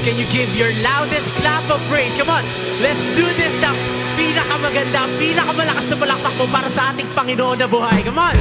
Can you give your loudest clap of praise? Come on, let's do this na pinakamaganda, pinakamalakas na palakpak mo para sa ating Panginoon na buhay. Come on!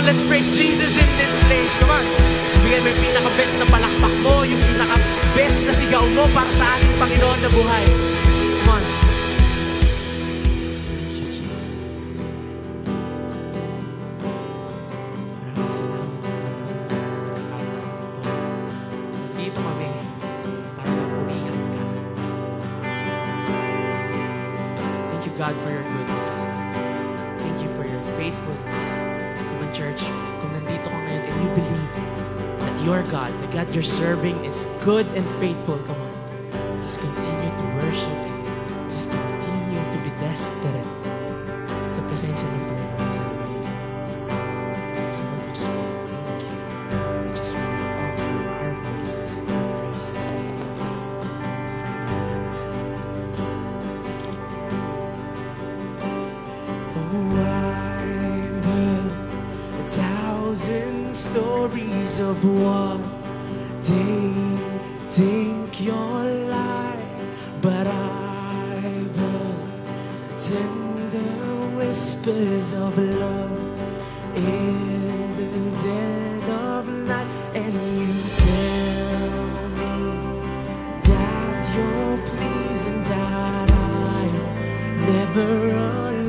on, let's praise Jesus in this place. Come on. Bigyan mo yung pinaka-best na palakpak mo, yung pinaka-best na sigaw mo para sa ating Panginoon na buhay. Come on. God, for your goodness. Thank you for your faithfulness. Come on, church, kung nandito ka ngayon and you believe that your God, the God you're serving, is good and faithful, come on, just continue to worship Him. Just continue to be desperate sa presensya ng Panginoon sa lugar mo. So Lord, we just want to thank you. We just want to offer our voices and our praises. Thousand stories of what they think you're like, but I've heard the tender whispers of love in the dead of night, and you tell me that you're pleased and that I'm never alone.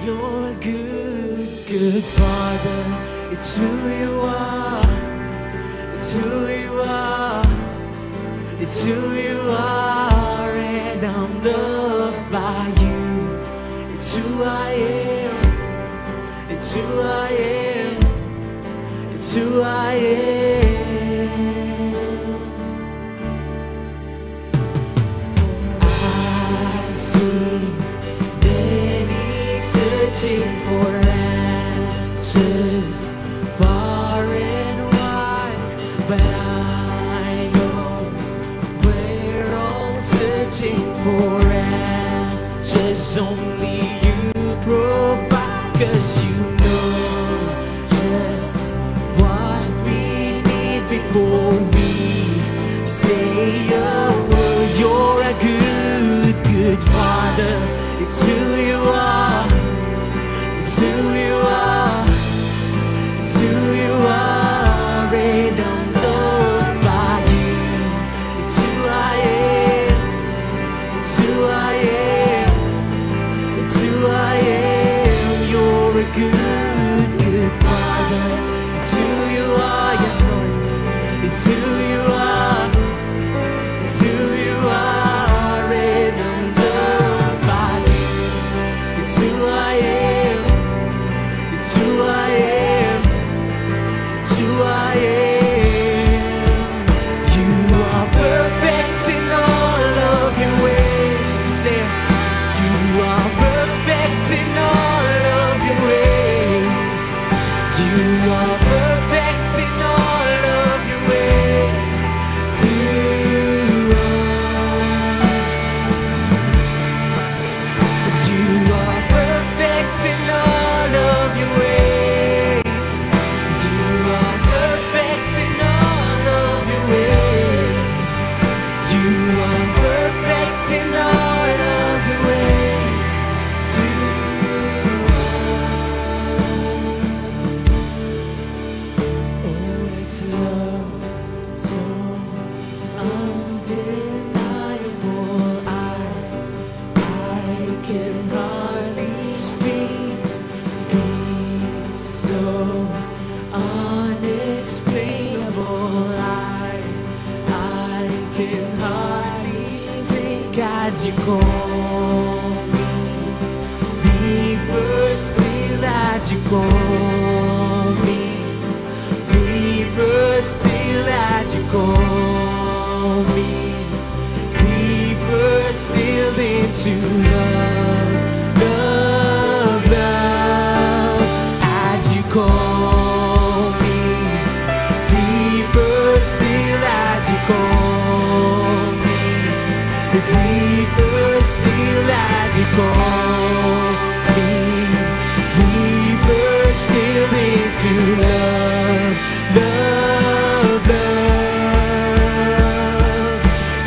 You're a good Father. It's who you are. It's who you are. It's who you are, and I'm loved by you. It's who I am. It's who I am. It's who I am. I've seen many searching for answers far and wide, but I know we're all searching for answers only you provide, 'cause you know just what we need before we say a word. You're a good Father. It's who you are. It's who you are. It's who you are, and I'm loved by you. It's who I am. It's who I am. It's who I am. You're a good Father. It's who you are, yes Lord. It's who you are. It's who you are, and I'm loved by you. It's who I am. It's who I am. It's who I am. You are perfect in all of your ways. Declare, you are perfect in all of your ways. You are perfect in all of your ways to us. 'Cause you are perfect in all of your ways. You are perfect in all of your ways. You are perfect in all of your ways to us. Oh, it's love so undeniable. I can hardly speak. Peace so unexplainable. I can hardly take as you call me. Deeper still as you call me. Deeper still as you call me. Deeper still into love, love, love, as you call me. Deeper still as you call me. Deeper still as you call me. Deeper still into love, love, love.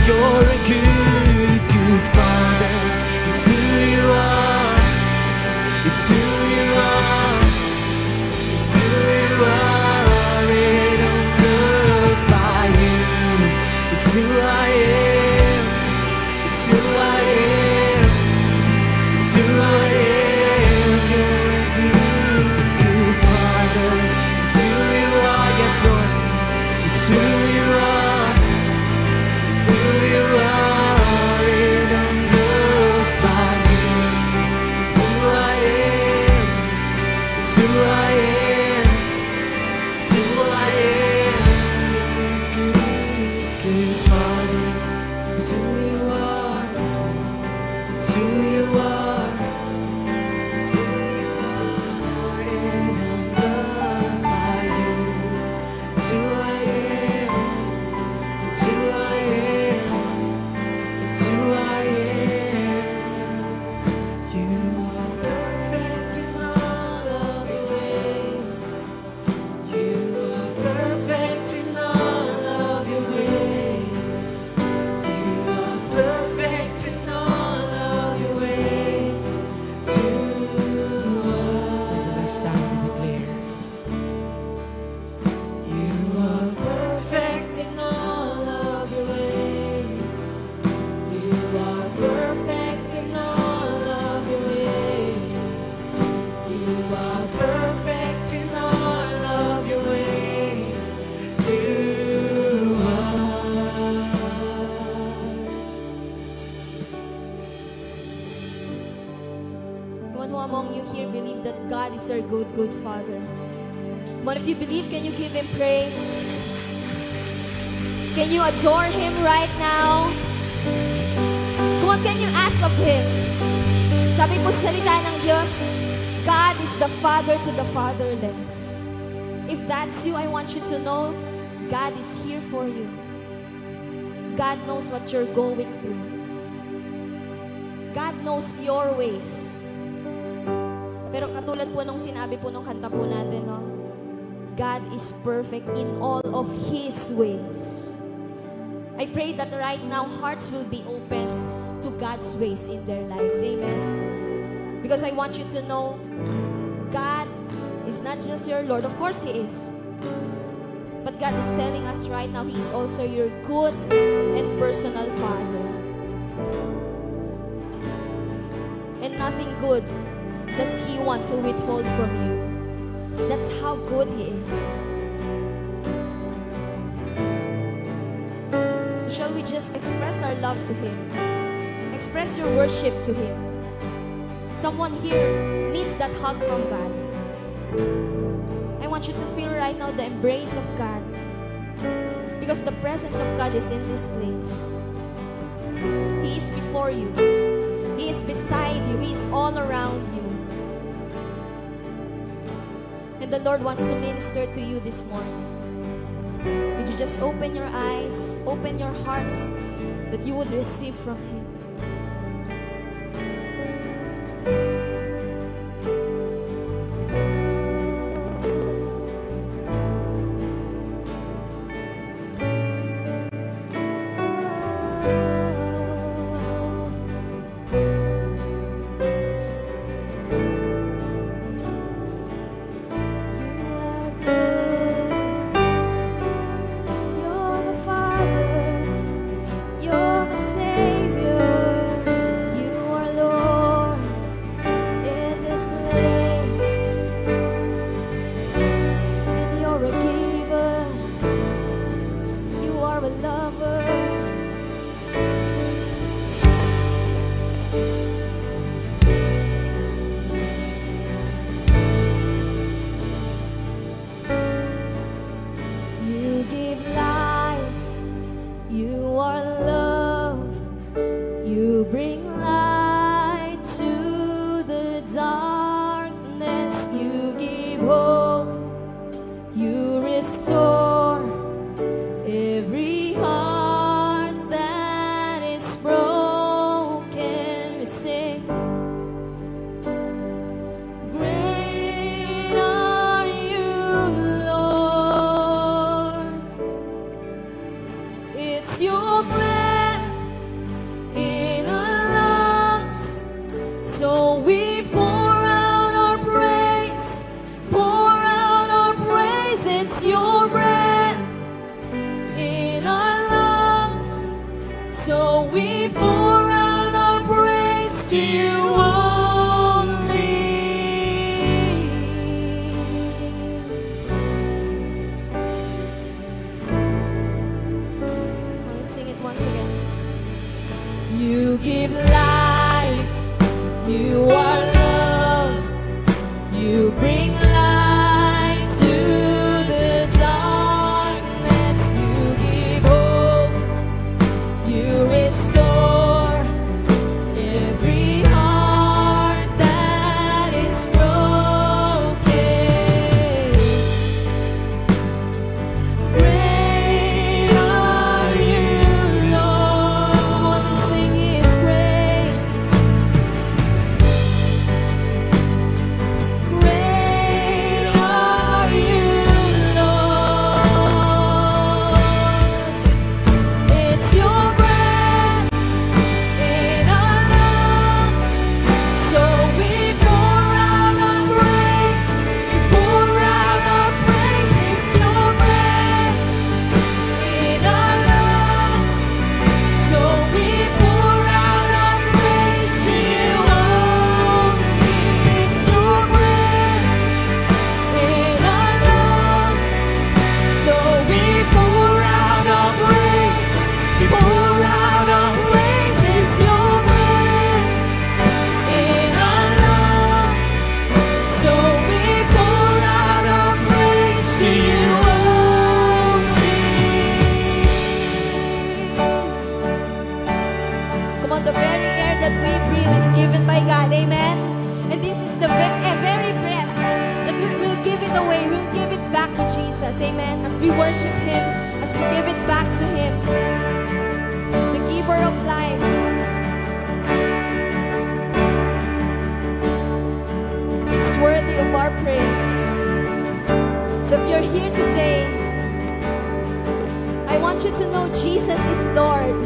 You're a good Father. It's who you are. It's who you who I am, it's who I am. Good Father, it's who you are, it's who you are, it's who you are, and I'm loved by you. It's who I am, it's who I am, it's who I am. You are perfect in all of your ways. You are perfect in all of your ways. You are perfect in all of your ways to us. For the last time we declare, you are perfect in all of your ways. You are perfect in all of your ways. You are perfect in all of your ways to us. Come on, who among you here believe that God is our good, good Father? But if you believe, can you give Him praise? Can you adore Him right now? Come on, can you ask of Him? Sabi po sa salita ng Diyos, God is the Father to the fatherless. If that's you, I want you to know, God is here for you. God knows what you're going through. God knows your ways. Pero katulad po nung sinabi po nung kanta po natin, no? God is perfect in all of His ways. I pray that right now, hearts will be open to God's ways in their lives. Amen? Because I want you to know, God is not just your Lord. Of course, He is. But God is telling us right now, He is also your good and personal Father. And nothing good does He want to withhold from you. That's how good He is. Shall we just express our love to Him? Express your worship to Him. Someone here needs that hug from God. I want you to feel right now the embrace of God, because the presence of God is in this place. He is before you. He is beside you. He is all around you. And the Lord wants to minister to you this morning. Would you just open your eyes, open your hearts, that you would receive from Him. So we pour out our praise, pour You bring light to the darkness. You give hope. You restore every heart that is broken. Great are you, Lord. Come on and sing His great. Great are you, Lord. It's your breath in our lungs, so we pour out our praise. We pour out our praise. It's your breath in our lungs, so we pour out our praise to you only. It's your breath in our lungs, so we pour out our praise. We pour out our praise. It's your breath in our lungs, so we pour out our praise to you only. Come on, the very air that we breathe is given by God, amen? And this is the very breath that we will give it away, we'll give it back to Jesus, amen? As we worship Him, as we give it back to Him, the giver of life. He's worthy of our praise. So if you're here today, I want you to know Jesus is Lord.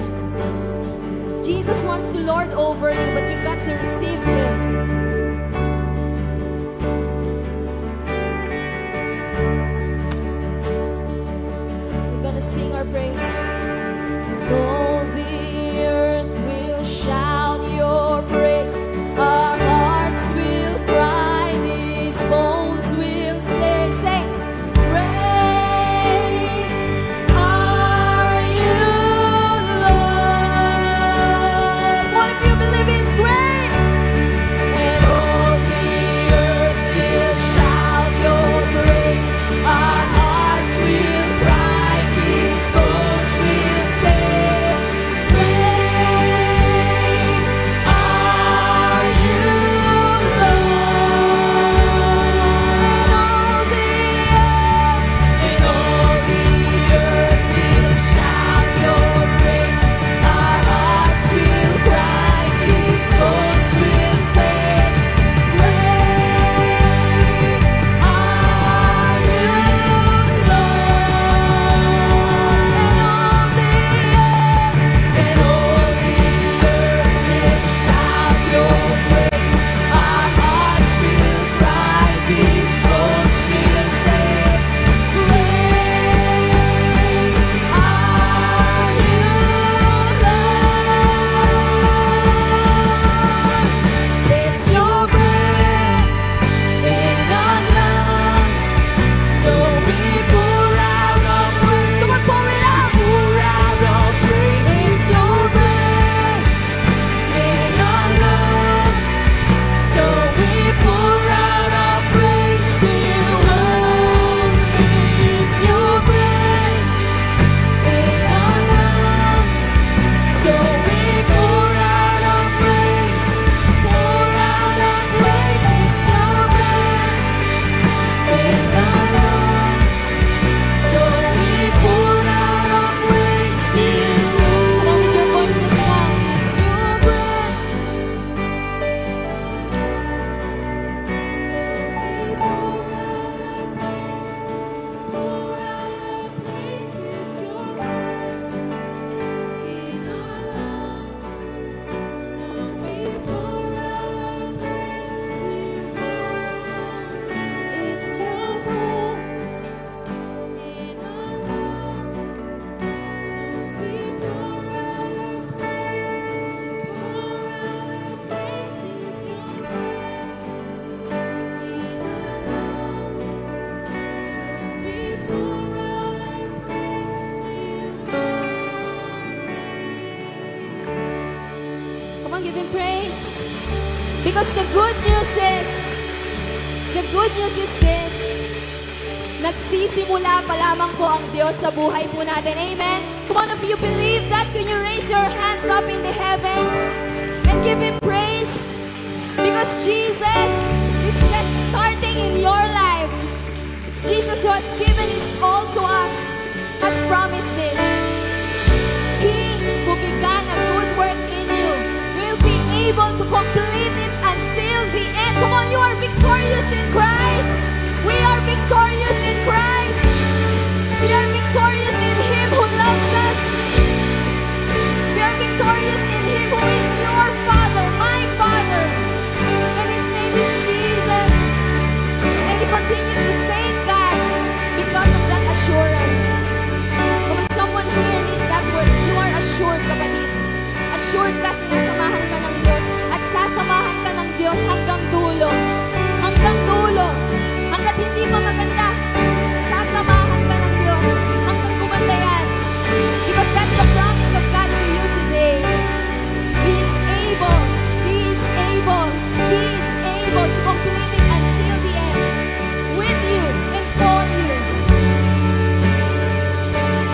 Jesus wants to lord over you, but you got to receive Him. We're gonna sing our praise. And all the earth will shout your praise. Our hearts will cry, these bones will say, great are you, Lord. What if you believe He's great? And all the earth will shout your praise. Our hearts will cry, these bones will say, great are you, Lord. And all the earth will shout your praise. Our hearts will cry, these bones will say, great are you, Lord. And all the earth will shout your praise. Our hearts will cry, these bones will say, great are you, Lord. It's your breath in our lungs, so we pour out our praise. Come on, pour it out. Pour out our praise. It's your breath in our lungs, so we pour out our praise to you only. It's your breath in our lungs, so we pour out our praise. Pour out our praise. It's your breath in our lungs, so we pour out our praise to you. Come on, with your voices now. It's your breath. It's your breath in our lungs, so we pour out our praise. Pour out our praise. It's your breath in our lungs, so we pour out our praise to you. Come on, give Him praise. Because the good news is, the good good news is this. Nagsisimula pa lamang po ang Diyos sa buhay po natin. Amen? Come on, if you believe that, can you raise your hands up in the heavens and give Him praise? Because Jesus is just starting in your life. Jesus, who has given His all to us, has promised this. He who began a good work in you will be able to complete it until the end. Come on, you are victorious in Christ. We are victorious in Christ. We are victorious in Him who loves us. We are victorious in Him who is your Father, my Father. And His name is Jesus. And we continue to thank God because of that assurance. Kung someone here needs that word, you are assured, kapatid. Assured ka, sinasamahan ka ng Diyos at sasamahan ka ng Diyos hanggang dulo. Hanggang dulo. Hanggat hindi pa maganda, sasamahan ka ng Diyos hanggang kumanda yan. Because that's the promise of God to you today. He is able, He is able, He is able to complete it until the end. With you and for you.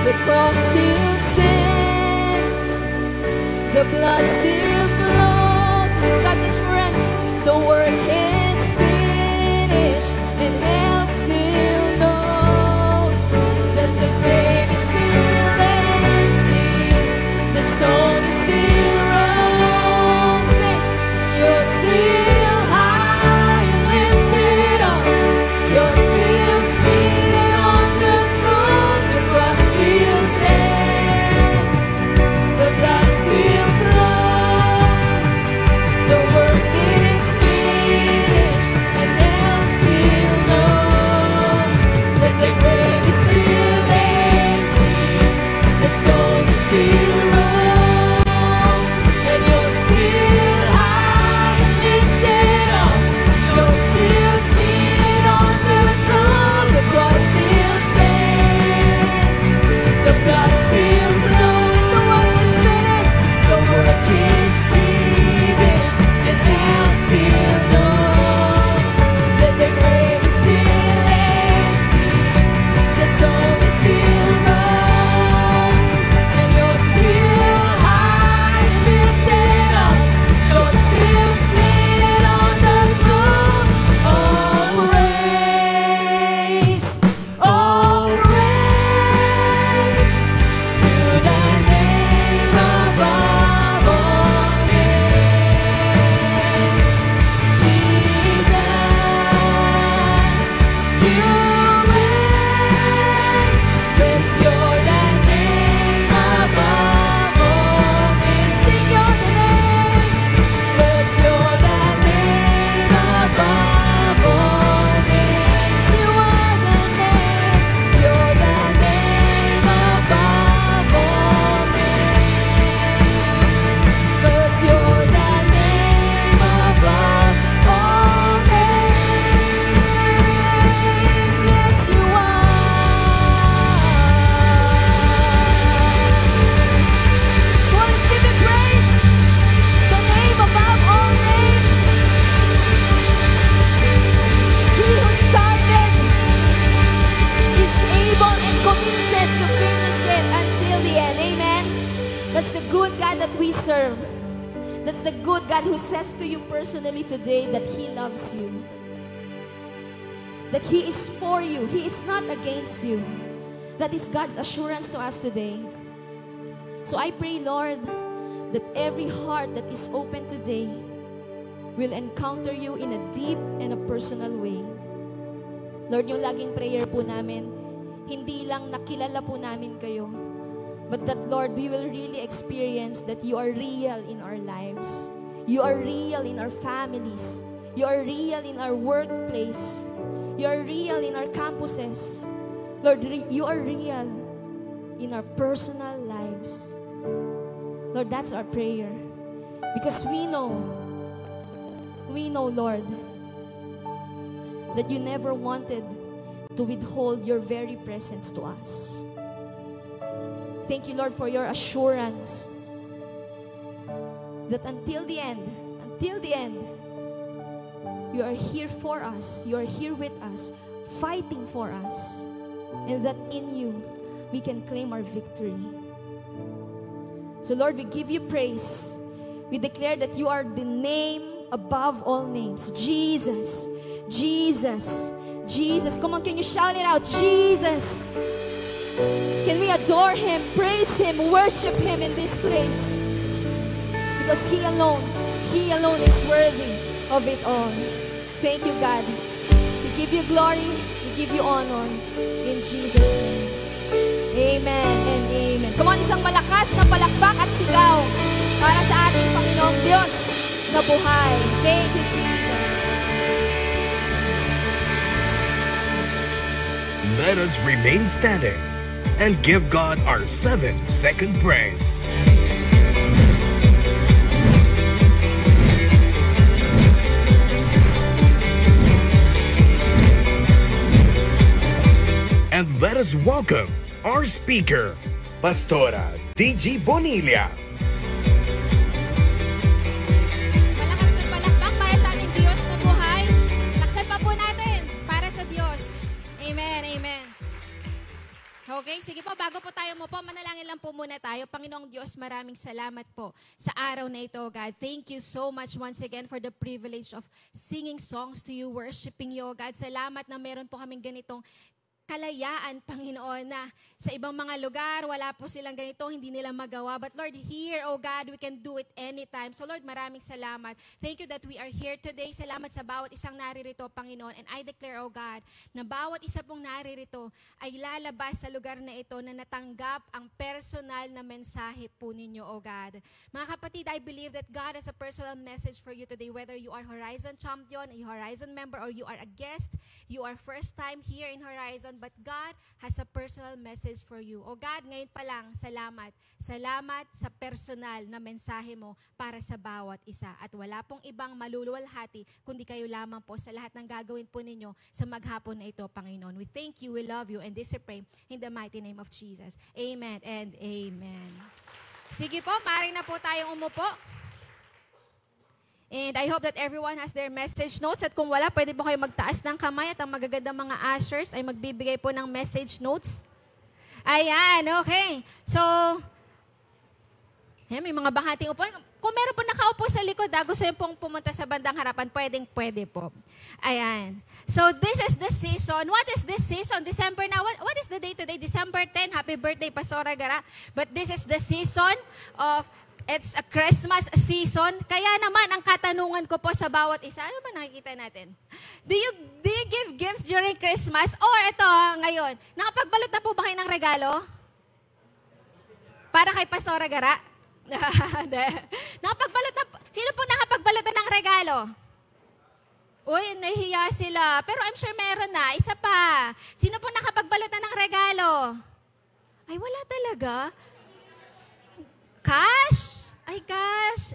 The cross still stands, the blood still flows. This is God's assurance. The work is finished, and hell still knows that the grave is still empty, the stone is still rolling. You're still high and lifted up. You're still seated on the throne. The cross still stands, the blood still flows. The work is finished, and hell still knows that the grave is still empty, the stone is still rolled, and you're still high and lifted up. You're still seated on the throne. The cross still stands, the blood still flows. The work is finished, the work is finished, and hell still knows that the grave is still empty, the stone is still rolled, and you're still high and lifted up. You're still seated on the throne. All praise to the name above all names. Jesus, you reign. Bless your name above all names. Sing your name. Bless your name above all names. You are the name. You're the name above all names. Bless your name above all names. Yes, you are. Lord, let's give Him praise. The name above all names. He who started is able and committed to finish it until the end. Amen. That's the good God that we serve. That's the good God who says to you personally today that He loves you. That He is for you. He is not against you. That is God's assurance to us today. So I pray, Lord, that every heart that is open today will encounter you in a deep and a personal way. Lord, yung laging prayer po namin, hindi lang nakilala po namin kayo, but that, Lord, we will really experience that you are real in our lives. You are real in our families. You are real in our workplace. You are real in our campuses. Lord, you are real in our personal lives. Lord, that's our prayer. Because we know, Lord, that you never wanted to withhold your very presence to us. Thank you, Lord, for your assurance that until the end, You are here for us. You are here with us, fighting for us. And that in you, we can claim our victory. So Lord, we give you praise. We declare that you are the name above all names. Jesus, Jesus, Jesus. Come on, can you shout it out? Jesus. Can we adore Him, praise Him, worship Him in this place? Because He alone is worthy of it all. Thank you, God. We give you glory, we give you honor. In Jesus' name. Amen and amen. Come on, isang malakas na palakpak at sigaw para sa ating Panginoong Diyos na buhay. Thank you, Jesus. Let us remain standing and give God our 7-second praise. And let us welcome our speaker, Pastora D.G. Bonilla. Malakas na palakpak para sa ating Diyos na buhay. Laksan pa po natin para sa Diyos. Amen, amen. Okay, sige po, bago po tayo mo po, manalangin lang po muna tayo. Panginoong Diyos, maraming salamat po sa araw na ito, God. Thank you so much once again for the privilege of singing songs to you, worshiping you, God. Salamat na meron po kaming ganitong kalayaan, Panginoon, na sa ibang mga lugar, wala po silang ganito, hindi nila magawa. But Lord, here, oh God, we can do it anytime. So Lord, maraming salamat. Thank you that we are here today. Salamat sa bawat isang naririto, Panginoon. And I declare, oh God, na bawat isa pong naririto ay lalabas sa lugar na ito na natanggap ang personal na mensahe po ninyo, oh God. Mga kapatid, I believe that God has a personal message for you today, whether you are Horizon champion, a Horizon member, or you are a guest, you are first time here in Horizon, but God has a personal message for you. O God, ngayon pa lang, salamat. Salamat sa personal na mensahe mo para sa bawat isa. At wala pong ibang maluluwalhati, kundi kayo lamang po sa lahat ng gagawin po ninyo sa maghapon na ito, Panginoon. We thank you, we love you, and this we pray in the mighty name of Jesus. Amen and amen. Sige po, maaari na po tayong umupo. And I hope that everyone has their message notes. At kung wala, pwede po kayo magtaas ng kamay at ang magagandang mga ushers ay magbibigay po ng message notes. Ayan, okay. So, ayan, may mga bahating upo. Kung meron po nakaupo sa likod, gusto yung pong pumunta sa bandang harapan, pwede po. Ayan. So, this is the season. What is this season? December na. What is the day today? December 10. Happy birthday, Pastora Gara. But this is the season of it's a Christmas season. Kaya naman, ang katanungan ko po sa bawat isa, ano ba nakikita natin? Do you give gifts during Christmas? Or ito, ngayon, nakapagbalot na po ba kayo ng regalo? Para kay Pastora Gara? Nakapagbalot na po. Sino po nakapagbalot ng regalo? Uy, nahihiya sila. Pero I'm sure meron na. Isa pa. Sino po nakapagbalot ng regalo? Ay, wala talaga. Cash? Ay, cash.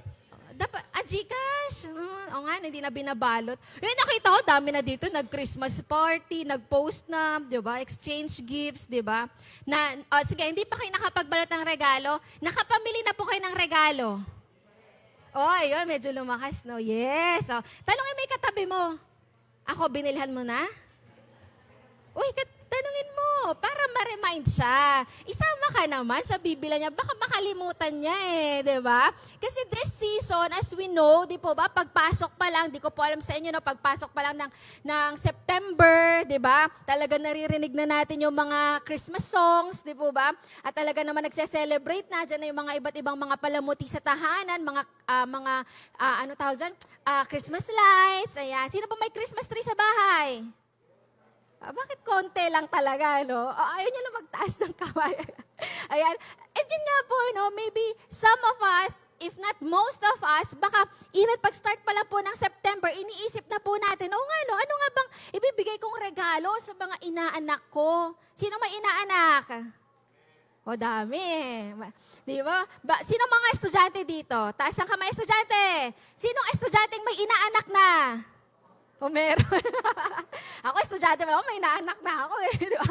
Dapat, Gcash. O nga, hindi na binabalot. Yung nakita ko, dami na dito. Nag-Christmas party, nag-post na, di ba? Exchange gifts, di ba? Sige, hindi pa kayo nakapagbalot ng regalo. Nakapamili na po kayo ng regalo. Oh, ayun, medyo lumakas, no? Yes. Oh, talungin mo yung katabi mo. Ako, binilhan mo na? Uy, tanungin mo, para ma-remind siya. Isama ka naman sa bibila niya, baka makalimutan niya di ba? Kasi this season, as we know, di po ba, pagpasok pa lang, di ko po alam sa inyo, no, pagpasok pa lang ng September, di ba? Talaga naririnig na natin yung mga Christmas songs, di po ba? At talaga naman nagse-celebrate na, dyan na yung mga iba't ibang mga palamuti sa tahanan, ano tawag dyan? Christmas lights, ayan. Sino pa may Christmas tree sa bahay? Bakit konti lang talaga, no? Ayaw niyo lang magtaas ng kamay. Ayan. And yun nga po, no? Maybe some of us, if not most of us, baka even pag-start pa lang po ng September, iniisip na po natin, ano nga bang ibibigay kong regalo sa mga inaanak ko? Sino may inaanak? O, dami. Di ba? Sino mga estudyante dito? Taas ng kamay, estudyante. Sinong estudyanteng may inaanak na? O meron. Ako, estudyante, may naanak na ako . Di ba?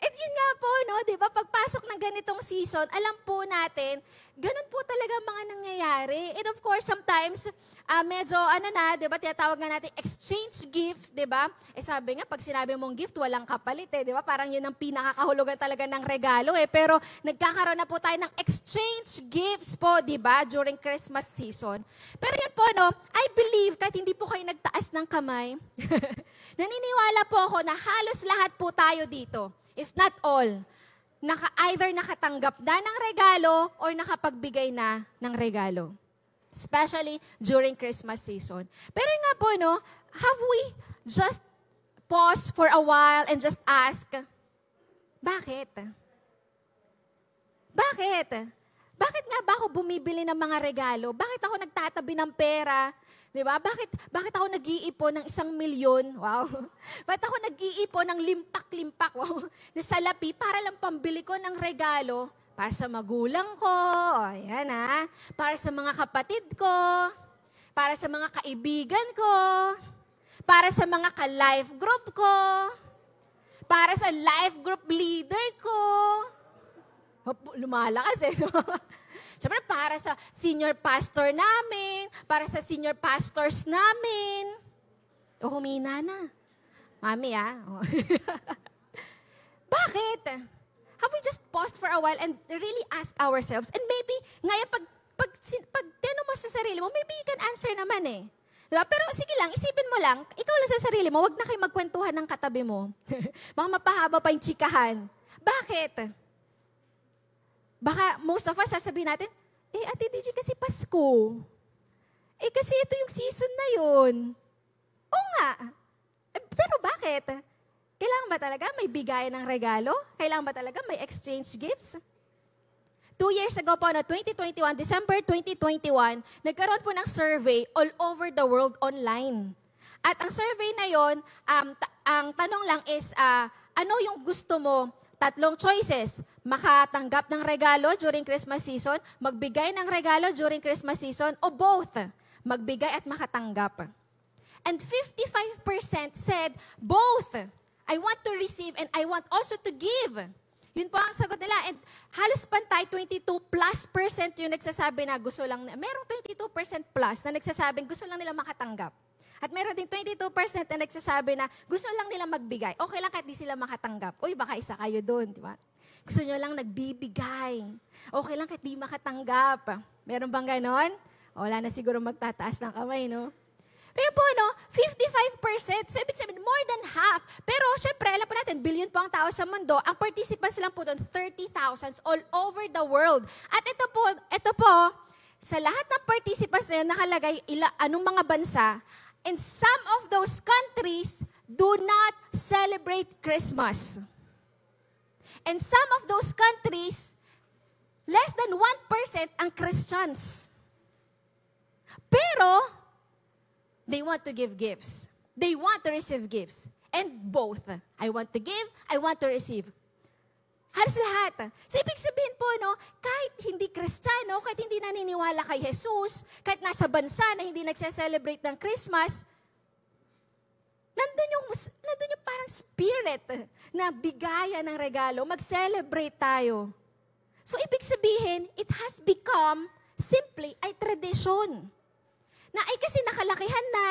And yun nga po, no, di ba, pagpasok ng ganitong season, alam po natin, ganun po talaga mga nangyayari. And of course, sometimes, medyo, di ba, tinatawag nga natin exchange gift, di ba? Sabi nga, pag sinabi mong gift, walang kapalit, di ba? Parang yun ang pinakakahulugan talaga ng regalo, Pero nagkakaroon na po tayo ng exchange gifts po, di ba, during Christmas season. Pero yun po, no, I believe, kahit hindi po kayo nagtaas ng kamay, naniniwala po ako na halos lahat po tayo dito, if not all, either nakatanggap na ng regalo or nakapagbigay na ng regalo. Especially during Christmas season. Pero nga po, no, have we just pause for a while and just ask, bakit? Bakit? Bakit nga ba ako bumibili ng mga regalo? Bakit ako nagtatabi ng pera? Diba? Bakit ako nag-iipon ng 1,000,000? Wow. Bakit ako nag-iipon ng limpak-limpak? Wow. Na salapi para lang pambili ko ng regalo para sa magulang ko. Ayan para sa mga kapatid ko. Para sa mga kaibigan ko. Para sa mga ka-life group ko. Para sa life group leader ko. Lumalakas no? Siyempre, para sa senior pastor namin, para sa senior pastors namin. Humina na. Mami, Bakit? Have we just paused for a while and really ask ourselves? And maybe, ngayon, pag tinanong mo sa sarili mo, maybe you can answer naman Diba? Pero sige lang, isipin mo lang, ikaw lang sa sarili mo, wag na kayo magkwentuhan ng katabi mo. Baka mapahaba pa yung chikahan. Bakit? Baka most of us sasabihin natin, Ate DJ, kasi Pasko. Kasi ito yung season na yun. Oo nga. Pero bakit? Kailangan ba talaga may bigayan ng regalo? Kailangan ba talaga may exchange gifts? 2 years ago po, 2021, December 2021, nagkaroon po ng survey all over the world online. At ang survey na yon, ang tanong lang is, ano yung gusto mo? 3 choices. Makatanggap ng regalo during Christmas season, magbigay ng regalo during Christmas season, o both. Magbigay at makatanggap. And 55% said, both. I want to receive and I want also to give. Yun po ang sagot nila. And halos pantay, 22+% yung nagsasabi na gusto lang, merong 22% plus na nagsasabing gusto lang nila makatanggap. At meron din 22% na nagsasabi na gusto lang nila magbigay. Okay lang kahit di sila makatanggap. Uy, baka isa kayo doon, di ba? Gusto nyo lang nagbibigay. Okay lang kahit di makatanggap. Meron bang ganon? Wala na siguro magtataas ng kamay, no? Pero po, 55%, so ibig sabihin, more than half. Pero syempre, alam po natin, billion po ang tao sa mundo. Ang participants lang po doon, 30,000 all over the world. At ito po, sa lahat ng participants na yun, nakalagay anong mga bansa. And some of those countries do not celebrate Christmas. And some of those countries, less than 1% ang Christians. Pero, they want to give gifts. They want to receive gifts. And both. I want to give, I want to receive. Halos lahat. So, ibig sabihin po, kahit hindi Kristiyano, kahit hindi naniniwala kay Jesus, kahit nasa bansa na hindi nagse-celebrate ng Christmas, nandun yung parang spirit na bigayan ng regalo, mag-celebrate tayo. So, ibig sabihin, it has become simply a tradition. Na kasi nakalakihan na,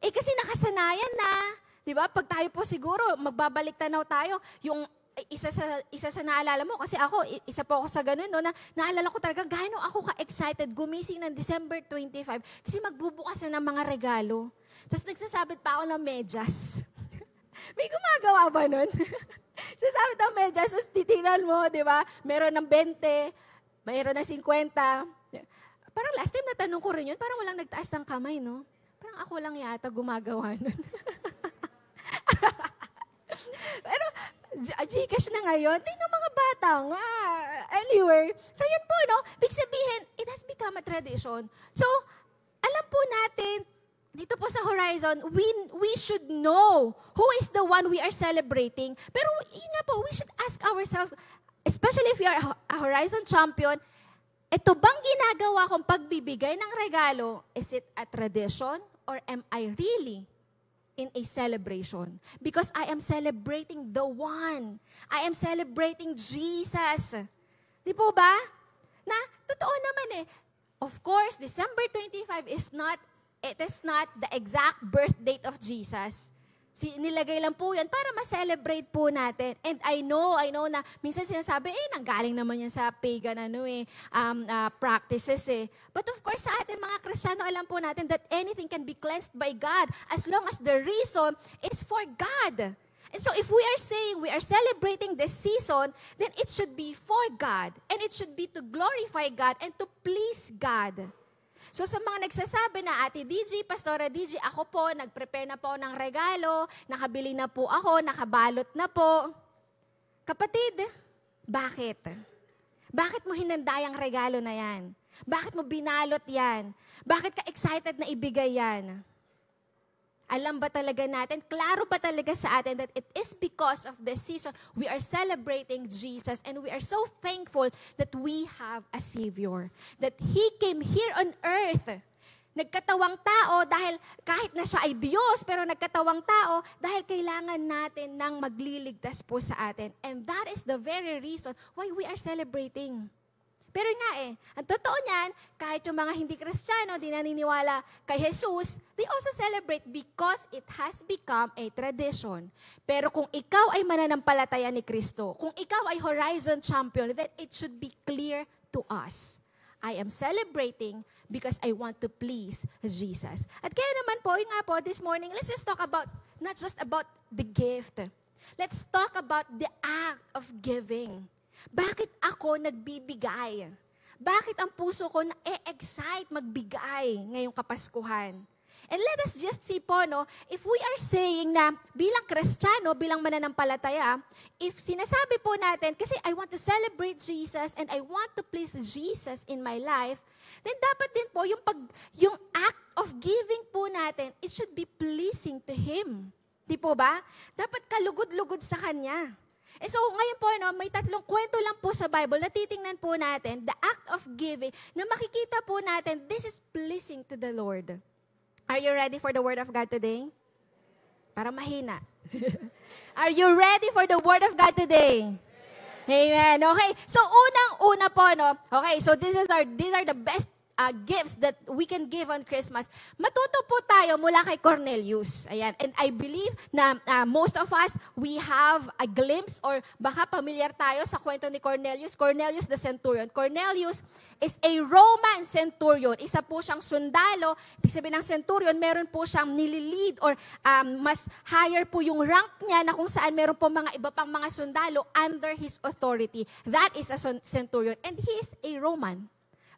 kasi nakasanayan na. Diba? Pag tayo po siguro, magbabalik tanaw tayo, yung isa sa naalala mo, kasi ako, isa po ako sa ganun, na naalala ko talaga, gaano ako ka-excited gumising ng December 25, kasi magbubukas na ng mga regalo. Tapos nagsasabit pa ako ng medyas. May gumagawa ba nun? Sasabit ng medyas, tapos titingnan mo, di ba? Meron ng 20, mayroon ng 50. Parang last time natanong ko rin yun, parang walang nagtaas ng kamay, no? Parang ako lang yata gumagawa nun. Pero, Gcash na ngayon, tingnan mga bata nga. Anyway, so yun po, Big sabihin, it has become a tradition. So, alam po natin, dito po sa Horizon, we should know who is the one we are celebrating. Pero yun nga po, we should ask ourselves, especially if you are a Horizon champion, ito bang ginagawa kong pagbibigay ng regalo, is it a tradition or am I really in a celebration. Because I am celebrating the one. I am celebrating Jesus. Di po ba? Na, totoo naman eh. Of course, December 25 is not the exact birth date of Jesus. Nilagay lang po yan para ma-celebrate po natin. And I know na minsan sinasabi, nanggaling naman yan sa pagan practices eh. But of course, sa atin mga Kristiyano, alam po natin that anything can be cleansed by God as long as the reason is for God. And so if we are saying we are celebrating this season, then it should be for God. And it should be to glorify God and to please God. So sa mga nagsasabi na, Ate DG, Pastora DG, ako po, nag-prepare na po ng regalo, nakabili na po ako, nakabalot na po. Kapatid, bakit? Bakit mo hinanda yung regalo na yan? Bakit mo binalot yan? Bakit ka excited na ibigay yan? Alam ba talaga natin, klaro ba talaga sa atin that it is because of this season we are celebrating Jesus and we are so thankful that we have a Savior. That He came here on earth. Nagkatawang tao dahil kahit na siya ay Diyos, pero nagkatawang tao dahil kailangan natin ng magliligtas po sa atin. And that is the very reason why we are celebrating. Pero nga ang totoo niyan, kahit yung mga hindi Kristiyano, di naniniwala kay Jesus, they also celebrate because it has become a tradition. Pero kung ikaw ay mananampalataya ni Kristo, kung ikaw ay Horizon Champion, then it should be clear to us. I am celebrating because I want to please Jesus. At kaya naman po, this morning, let's just talk about, not just about the gift. Let's talk about the act of giving. Bakit ako nagbibigay? Bakit ang puso ko na-excite magbigay ngayong Kapaskuhan? And let us just see po, if we are saying na bilang Kristiyano, bilang mananampalataya, if sinasabi po natin, kasi I want to celebrate Jesus and I want to please Jesus in my life, then dapat din po yung act of giving po natin, it should be pleasing to Him. Di po ba? Dapat kalugod-lugod sa Kanya. So ngayon po, may tatlong kwento lang po sa Bible na titingnan po natin, the act of giving, na makikita po natin, this is pleasing to the Lord. Are you ready for the Word of God today? Para mahina. Are you ready for the Word of God today? Amen. Okay. So unang-una po, okay, so these are the best gifts that we can give on Christmas. Matuto po tayo mula kay Cornelius. Ayan. And I believe na most of us, we have a glimpse or baka familiar tayo sa kwento ni Cornelius. Cornelius the centurion. Cornelius is a Roman centurion. Isa po siyang sundalo. Ibig sabihin ng centurion, meron po siyang nililid or mas higher po yung rank niya na kung saan meron po mga iba pang mga sundalo under his authority. That is a centurion. And he is a Roman.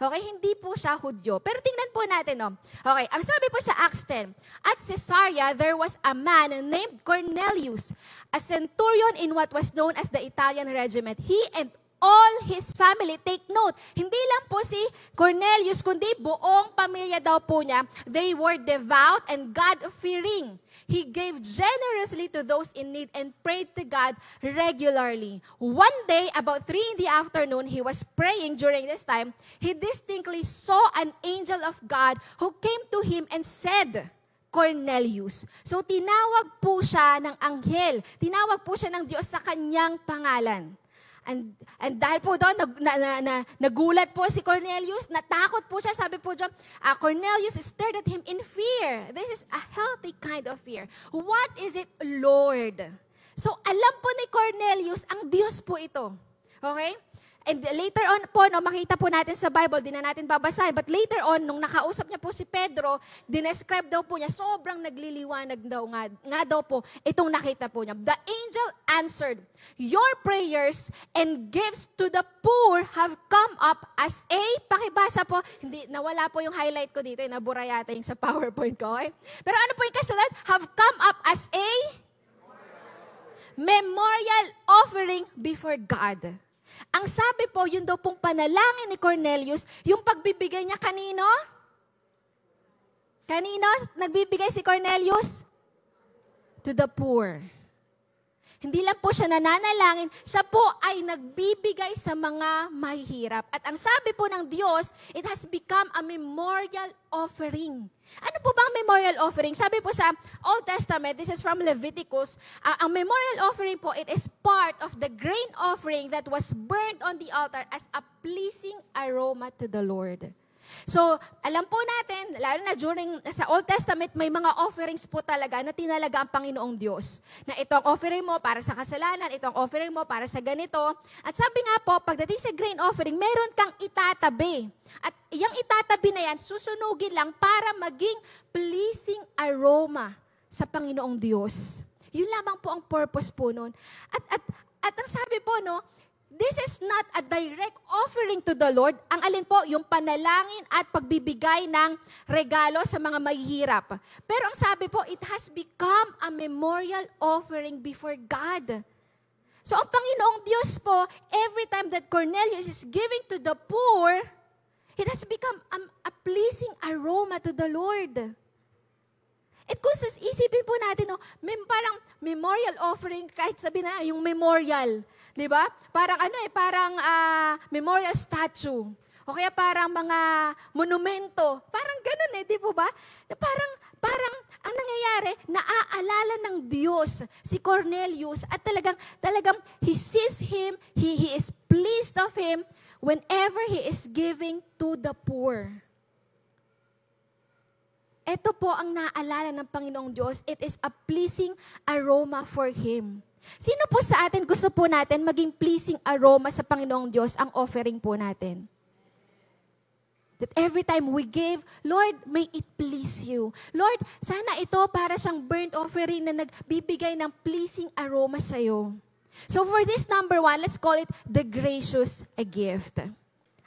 Okay, hindi po siya Hudyo. Pero tingnan po natin, Okay, ang sabi po sa Acts 10, at Caesarea, there was a man named Cornelius, a centurion in what was known as the Italian regiment. He and all his family, take note, hindi lang po si Cornelius, kundi buong pamilya daw po niya, they were devout and God-fearing. He gave generously to those in need and prayed to God regularly. One day, about 3 in the afternoon, he was praying during this time. He distinctly saw an angel of God who came to him and said, Cornelius. So tinawag po siya ng anghel. Tinawag po siya ng Diyos sa kanyang pangalan. And dahil po doon, nagulat po si Cornelius, natakot po siya, sabi po dyan, Cornelius stared at him in fear. This is a healthy kind of fear. What is it, Lord? So, alam po ni Cornelius, ang Diyos po ito. Okay? And later on po, makita po natin sa Bible, di na natin babasahin, but later on, nung nakausap niya po si Pedro, dinescribe daw po niya, sobrang nagliliwanag daw nga daw po, itong nakita po niya. The angel answered, your prayers and gifts to the poor have come up as a, pakibasa po, hindi, nawala po yung highlight ko dito, nabura yata yung sa PowerPoint ko, okay? Pero ano po yung kasunod? Have come up as a memorial offering before God. Ang sabi po, yun daw pong panalangin ni Cornelius, yung pagbibigay niya kanino? Kanino nagbibigay si Cornelius? To the poor. Hindi lang po siya nananalangin, siya po ay nagbibigay sa mga mahihirap. At ang sabi po ng Diyos, it has become a memorial offering. Ano po ba ang memorial offering? Sabi po sa Old Testament, this is from Leviticus, ang memorial offering po, it is part of the grain offering that was burnt on the altar as a pleasing aroma to the Lord. So, alam po natin, lalo na sa Old Testament, may mga offerings po talaga na tinalaga ang Panginoong Diyos. Na ito ang offering mo para sa kasalanan, ito ang offering mo para sa ganito. At sabi nga po, pagdating sa grain offering, meron kang itatabi. At yung itatabi na yan, susunugin lang para maging pleasing aroma sa Panginoong Diyos. Yun lamang po ang purpose po nun. At ang sabi po, no, this is not a direct offering to the Lord. Ang alin po, yung panalangin at pagbibigay ng regalo sa mga mahihirap. Pero ang sabi po, it has become a memorial offering before God. So ang Panginoong Diyos po, every time that Cornelius is giving to the poor, it has become a pleasing aroma to the Lord. At kung isipin po natin, no, parang memorial offering, kahit sabihin na yung memorial, di ba? Parang memorial statue. O kaya parang mga monumento. Parang ganun di po ba? Parang ang nangyayari, naaalala ng Diyos si Cornelius at talagang he sees him, he is pleased of him whenever he is giving to the poor. Ito po ang naalala ng Panginoong Diyos. It is a pleasing aroma for Him. Sino po sa atin gusto po natin maging pleasing aroma sa Panginoong Diyos ang offering po natin? That every time we give, Lord, may it please you. Lord, sana ito para siyang burnt offering na nagbibigay ng pleasing aroma sa iyo. So for this number 1, let's call it the gracious gift.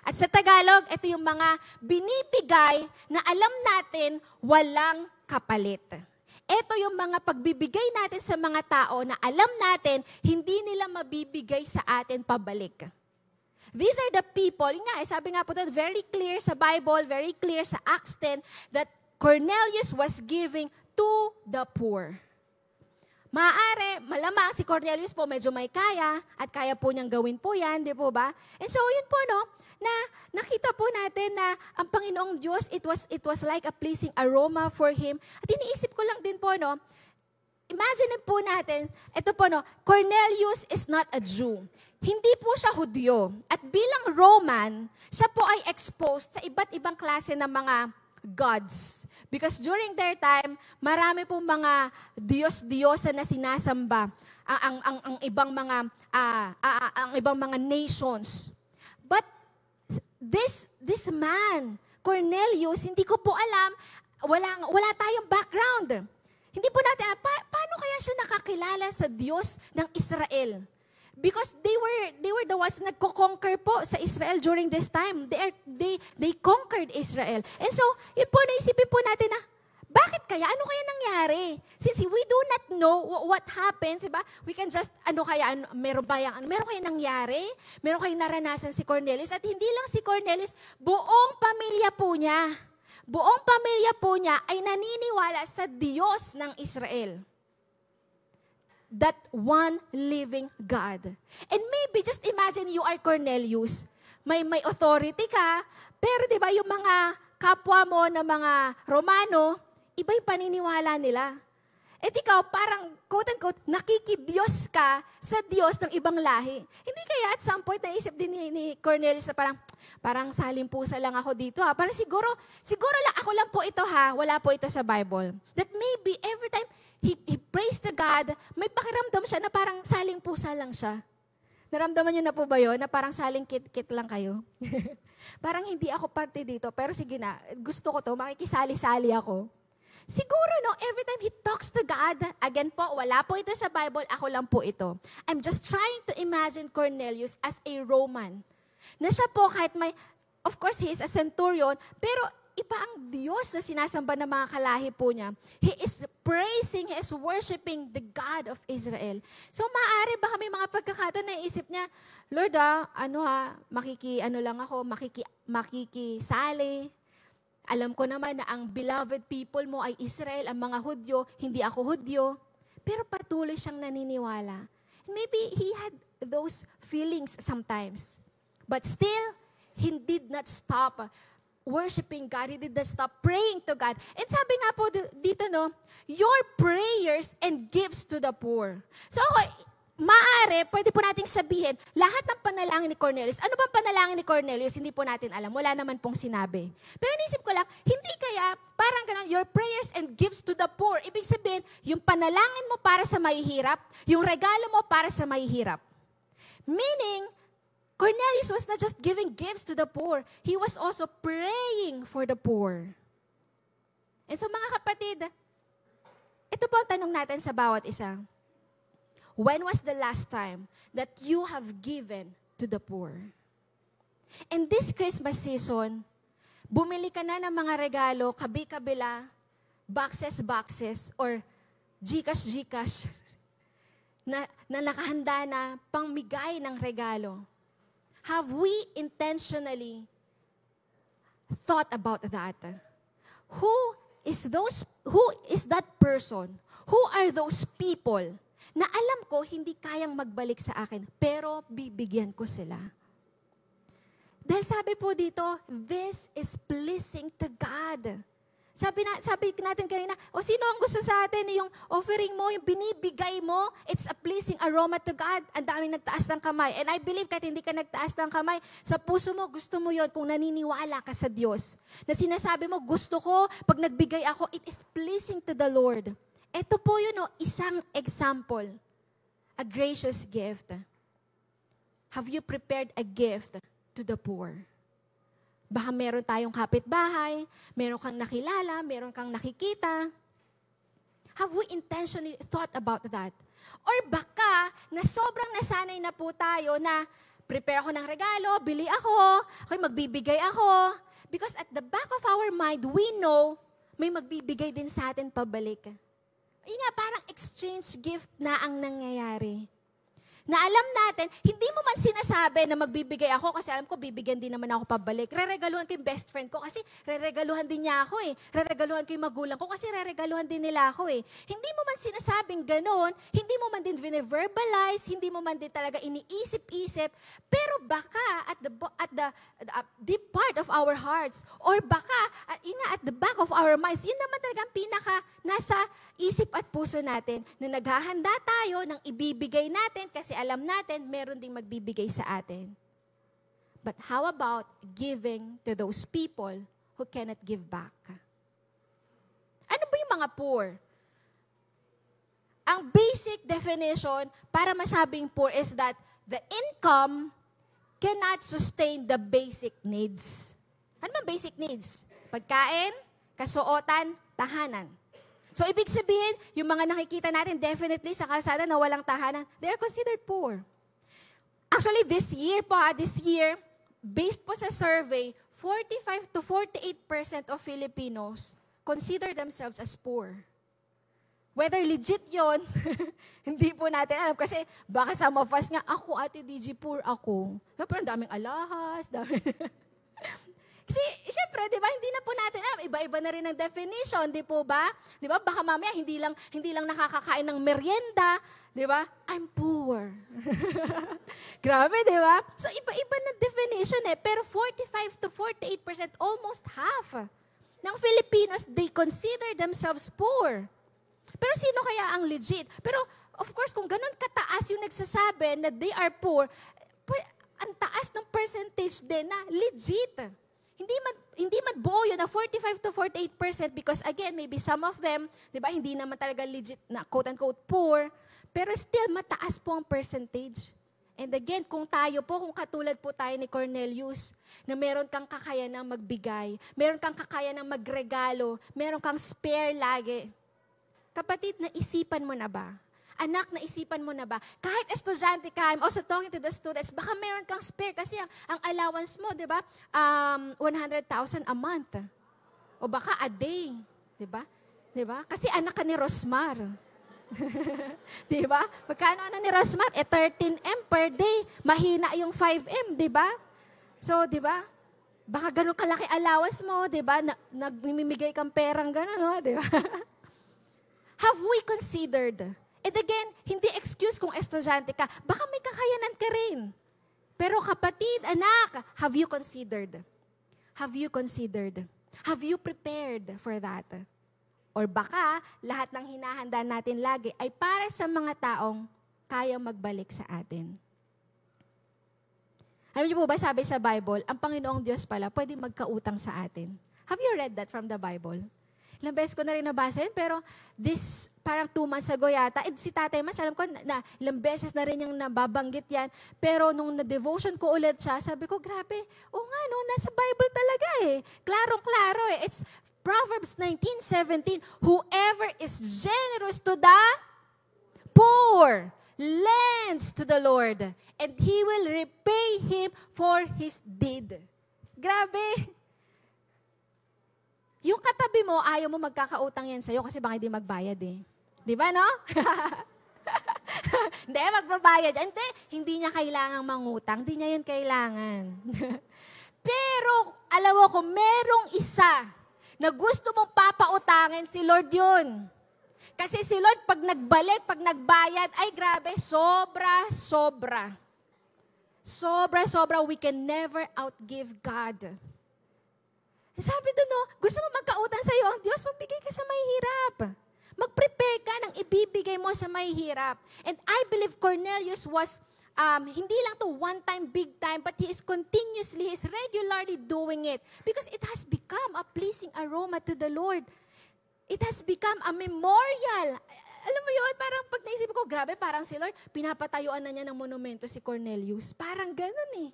At sa Tagalog, ito yung mga binibigay na alam natin walang kapalit. Ito yung mga pagbibigay natin sa mga tao na alam natin hindi nila mabibigay sa atin pabalik. These are the people, sabi nga po doon, very clear sa Bible, very clear sa Acts 10, that Cornelius was giving to the poor. Maaari, malamang si Cornelius po medyo may kaya at kaya po niyang gawin po yan, di po ba? And so yun po, no, na nakita po natin na ang Panginoong Diyos, it was like a pleasing aroma for Him. At iniisip ko lang din po, no, imagine po natin, ito po, no, Cornelius is not a Jew. Hindi po siya Hudyo. At bilang Roman, siya po ay exposed sa iba't ibang klase ng mga gods. Because during their time, marami pong mga Diyos-Diyosa na sinasamba ang ibang mga nations. But this man, Cornelius, hindi ko po alam, wala tayong background. Hindi po natin alam, paano kaya siya nakakilala sa Diyos ng Israel? Because they were the ones na nagko-conquer po sa Israel during this time. They conquered Israel. And so, yun po, naisipin po natin na, bakit kaya? Ano kaya nangyari? Since we do not know what happens, diba? We can just, meron kaya nangyari? Meron kaya naranasan si Cornelius? At hindi lang si Cornelius, buong pamilya po niya ay naniniwala sa Diyos ng Israel. That one living God. And maybe just imagine you are Cornelius. May authority ka, pero 'di ba yung mga kapwa mo na mga Romano, iba yung paniniwala nila. At ikaw parang quote-unquote nakikidiyos ka sa Diyos ng ibang lahi. Hindi kaya at some point naisip din ni Cornelius na parang salimpusa lang ako dito ha. Parang siguro lang ako lang po ito ha. Wala po ito sa Bible. That maybe every time he prays to God, may pakiramdam siya na parang saling pusa lang siya. Naramdaman niyo na po ba yun? Na parang saling kit-kit lang kayo? Parang hindi ako parte dito, pero sige na, gusto ko to, makikisali-sali ako. Siguro, no, every time he talks to God, again po, wala po ito sa Bible, ako lang po ito. I'm just trying to imagine Cornelius as a Roman. Na siya po, kahit of course, he is a centurion, pero iba ang Diyos na sinasamba ng mga kalahi po niya. He is praising, he is worshiping the God of Israel. So maaari baka may mga pagkakataon na isip niya, Lord makikisali. Alam ko naman na ang beloved people mo ay Israel, ang mga Hudyo, hindi ako Hudyo. Pero patuloy siyang naniniwala Maybe he had those feelings sometimes. But still, he did not stop worshiping God. He did not stop praying to God. And sabi nga po dito, no, your prayers and gifts to the poor. So, maaari, pwede po nating sabihin, lahat ng panalangin ni Cornelius, ano bang panalangin ni Cornelius, hindi po natin alam. Wala naman pong sinabi. Pero naisip ko lang, hindi kaya, parang ganun, your prayers and gifts to the poor. Ibig sabihin, yung panalangin mo para sa mahihirap, yung regalo mo para sa mahihirap. Meaning, Cornelius was not just giving gifts to the poor, he was also praying for the poor. And so mga kapatid, ito po ang tanong natin sa bawat isa. When was the last time that you have given to the poor? In this Christmas season, bumili ka na ng mga regalo, kabi-kabila, boxes, or Gcash, na nakahanda na pangmigay ng regalo. Have we intentionally thought about that? Who is that person? Who are those people na alam ko hindi kayang magbalik sa akin, pero bibigyan ko sila? Dahil sabi po dito, this is pleasing to God. Sabi natin kanina, sino ang gusto sa atin? Yung offering mo, yung binibigay mo, it's a pleasing aroma to God. Ang daming nagtaas ng kamay. And I believe kahit hindi ka nagtaas ng kamay, sa puso mo, gusto mo yon kung naniniwala ka sa Diyos. Na sinasabi mo, gusto ko, pag nagbigay ako, it is pleasing to the Lord. Ito po yun, isang example. A gracious gift. Have you prepared a gift to the poor? Baka meron tayong kapitbahay, meron kang nakilala, meron kang nakikita. Have we intentionally thought about that? Or baka, na sobrang nasanay na po tayo na prepare ako ng regalo, bili ako, okay, magbibigay ako. Because at the back of our mind, we know may magbibigay din sa atin pabalik. Parang exchange gift na ang nangyayari. Na alam natin, hindi mo man sinasabi na magbibigay ako kasi alam ko bibigyan din naman ako pabalik. Reregaluhan ko yung best friend ko kasi reregaluhan din niya ako eh. Reregaluhan ko yung magulang ko kasi reregaluhan din nila ako eh. Hindi mo man sinasabing ganon, hindi mo man din verbalize, hindi mo man din talaga iniisip-isip, pero baka at the deep part of our hearts or baka at the back of our minds, yun naman talaga ang pinaka nasa isip at puso natin na naghahanda tayo ng ibibigay natin kasi alam natin, meron ding magbibigay sa atin. But how about giving to those people who cannot give back? Ano ba yung mga poor? Ang basic definition para masabing poor is that the income cannot sustain the basic needs. Ano ba basic needs? Pagkain, kasuotan, tahanan. So, ibig sabihin, yung mga nakikita natin definitely sa kalsada na walang tahanan, they are considered poor. Actually, this year, based po sa survey, 45 to 48% of Filipinos consider themselves as poor. Whether legit yon, hindi po natin alam. Kasi baka some of us nga, ako, Ate DG, poor ako. Pero daming alahas, Kasi, syempre, di ba, hindi na po natin alam. Iba-iba na rin ang definition, di po ba? Di ba, baka mamaya hindi lang nakakakain ng merienda, di ba? I'm poor. Grabe, di ba? So, iba-iba na definition eh. Pero 45 to 48%, almost half ng Filipinos, they consider themselves poor. Pero sino kaya ang legit? Pero, of course, kung ganun kataas yung nagsasabi na they are poor, ang taas ng percentage din na legit. Hindi man buo yun na 45 to 48% because again, maybe some of them, di ba, hindi naman talaga legit na quote-unquote poor, pero still mataas po ang percentage. And again, kung katulad po tayo ni Cornelius, na meron kang kakayanang magbigay, meron kang kakayanang magregalo, meron kang spare lagi. Kapatid, naisipan mo na ba? Anak, naisipan mo na ba? Kahit estudyante ka, I'm also talking to the students, baka meron kang spare kasi ang allowance mo, di ba, 100,000 a month. O baka a day, di ba? Di ba? Kasi anak ka ni Rosmar. Di ba? Magkano na ni Rosmar? 13M per day. Mahina yung 5M, di ba? So, di ba? Baka ganun kalaki allowance mo, di ba? Nagmimigay kang perang ganun, no? Di ba? Have we considered? And again, hindi excuse Cornelius, kung estudyante ka, baka may kakayanan ka rin. Pero kapatid, anak, have you considered? Have you considered? Have you prepared for that? Or baka, lahat ng hinahanda natin lagi ay para sa mga taong kayang magbalik sa atin. Alam niyo po ba, sabi sa Bible, ang Panginoong Diyos pala pwede magkautang sa atin. Have you read that from the Bible? Ilang beses ko na rin nabasa yun, pero parang 2 months ago yata, si Tatay Mas, alam ko na ilang beses na rin yung nababanggit yan, pero nung na-devotion ko ulit siya, sabi ko, grabe, nga no, nasa Bible talaga eh. Klarong-klaro eh. It's Proverbs 19:17, whoever is generous to the poor, lends to the Lord, and He will repay him for his deed. Grabe. Yung katabi mo, ayaw mo magkakautang yan sa'yo kasi baka hindi magbayad eh. Di ba, no? Hindi, magbabayad. Hindi niya kailangang mangutang. Hindi niya yun kailangan. Pero, alam mo, kung merong isa na gusto mong papautangin, si Lord yun. Kasi si Lord, pag nagbalik, pag nagbayad, ay grabe, sobra. Sobra, we can never outgive God. Sabi doon, no, gusto mo magkautang sa iyo ang Diyos, magbigay ka sa mahihirap. Mag-prepare ka ng ibibigay mo sa mahihirap. And I believe Cornelius was, hindi lang to one time, big time, but he is regularly doing it. Because it has become a pleasing aroma to the Lord. It has become a memorial. Alam mo yun, parang pag naisip ko, grabe, parang si Lord, pinapatayuan na niya ng monumento si Cornelius. Parang ganun eh.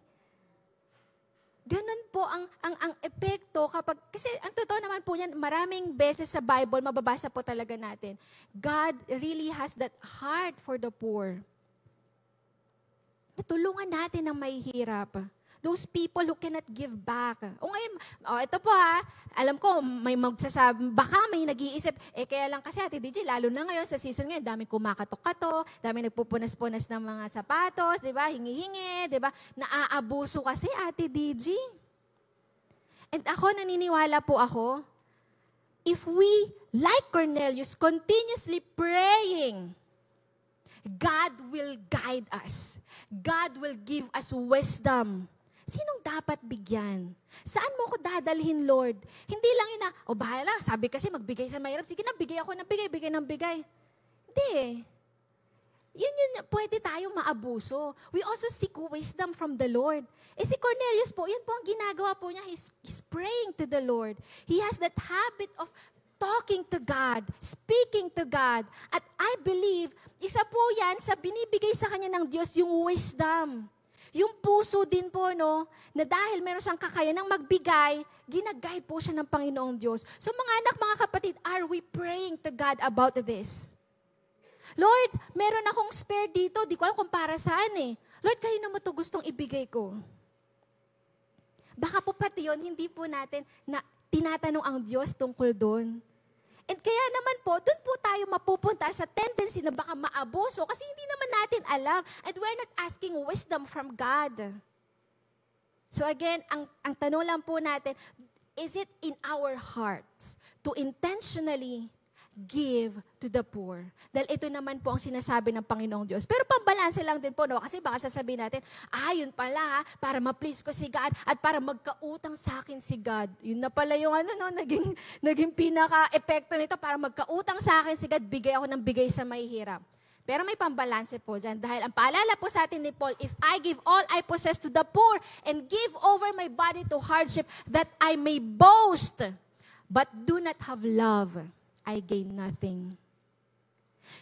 Ganun po ang epekto kapag, kasi ang totoo naman po yan, maraming beses sa Bible, mababasa po talaga natin, God really has that heart for the poor. Natulungan natin ang mahihirap. Those people who cannot give back. Ngayon, ito po alam ko, may magsasabi, baka may nag-iisip, kaya lang kasi Ate DJ, lalo na ngayon, sa season ngayon, daming kumakatok-kato, daming nagpupunas-punas ng mga sapatos, di ba, hingi-hingi, di ba, naaabuso kasi Ate DJ. And ako, naniniwala po ako, if we, like Cornelius, continuously praying, God will guide us. God will give us wisdom. Sinong dapat bigyan? Saan mo ko dadalhin, Lord? Hindi lang yun na, bahala, sabi kasi magbigay sa mahirap. Sige na, bigay ako ng bigay, bigay ng bigay. Hindi. Yun, pwede tayo maabuso. We also seek wisdom from the Lord. Si Cornelius po, yan po ang ginagawa po niya. He's praying to the Lord. He has that habit of talking to God, speaking to God. At I believe, isa po yan sa binibigay sa kanya ng Diyos, yung wisdom. Yung puso din po, no, na dahil meron siyang kakayanang magbigay, ginaguide po siya ng Panginoong Diyos. So mga anak, mga kapatid, are we praying to God about this? Lord, meron akong spare dito, di ko alam kung para saan eh. Lord, kayo naman ito gustong ibigay ko. Baka po pati yun, hindi po natin na tinatanong ang Diyos tungkol doon. And kaya naman po, doon po tayo mapupunta sa tendency na baka maabuso kasi hindi naman natin alam and we're not asking wisdom from God. So again, ang tanong lang po natin, is it in our hearts to intentionally give to the poor? Dahil ito naman po ang sinasabi ng Panginoong Diyos. Pero pambalanse lang din po, no? Kasi baka sasabihin natin, yun pala, para ma-please ko si God at para magkautang sa akin si God. Yun na pala yung naging pinaka-epekto nito, para magkautang sa akin si God, bigay ako ng bigay sa mahihirap. Pero may pambalanse po dyan. Dahil ang paalala po sa atin ni Paul, if I give all I possess to the poor and give over my body to hardship, that I may boast, but do not have love, I gain nothing.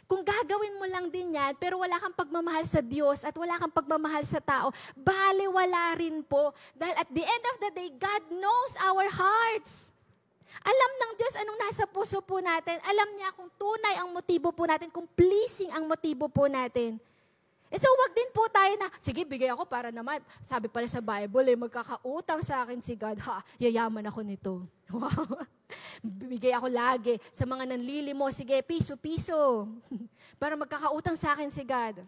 Kung gagawin mo lang din yan, pero wala kang pagmamahal sa Diyos at wala kang pagmamahal sa tao, baliwala rin po. Dahil at the end of the day, God knows our hearts. Alam ng Diyos anong nasa puso po natin. Alam niya kung tunay ang motibo po natin, kung pleasing ang motibo po natin. So wag din po tayo na, sige, bigay ako para naman. Sabi pala sa Bible, magkakautang sa akin si God. Yayaman ako nito. Wow. Bigay ako lagi sa mga nanlilimo. Sige, piso-piso. Para magkakautang sa akin si God.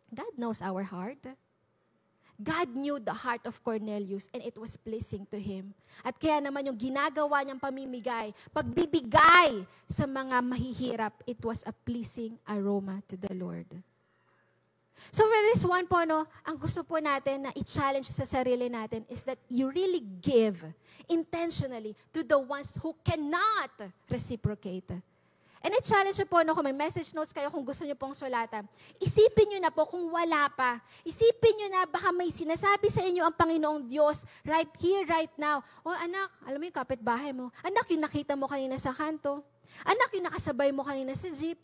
God knows our heart. God knew the heart of Cornelius and it was pleasing to Him. At kaya naman yung ginagawa niyang pamimigay, pagbibigay sa mga mahihirap, it was a pleasing aroma to the Lord. So for this one po, no, ang gusto po natin na i-challenge sa sarili natin is that you really give intentionally to the ones who cannot reciprocate. And I-challenge po, no, kung may message notes kayo, kung gusto nyo pong sulatan, isipin nyo na po kung wala pa. Isipin nyo na baka may sinasabi sa inyo ang Panginoong Diyos right here, right now. O anak, alam mo yung kapitbahay mo. Anak, yung nakita mo kanina sa kanto. Anak, yung nakasabay mo kanina sa jeep.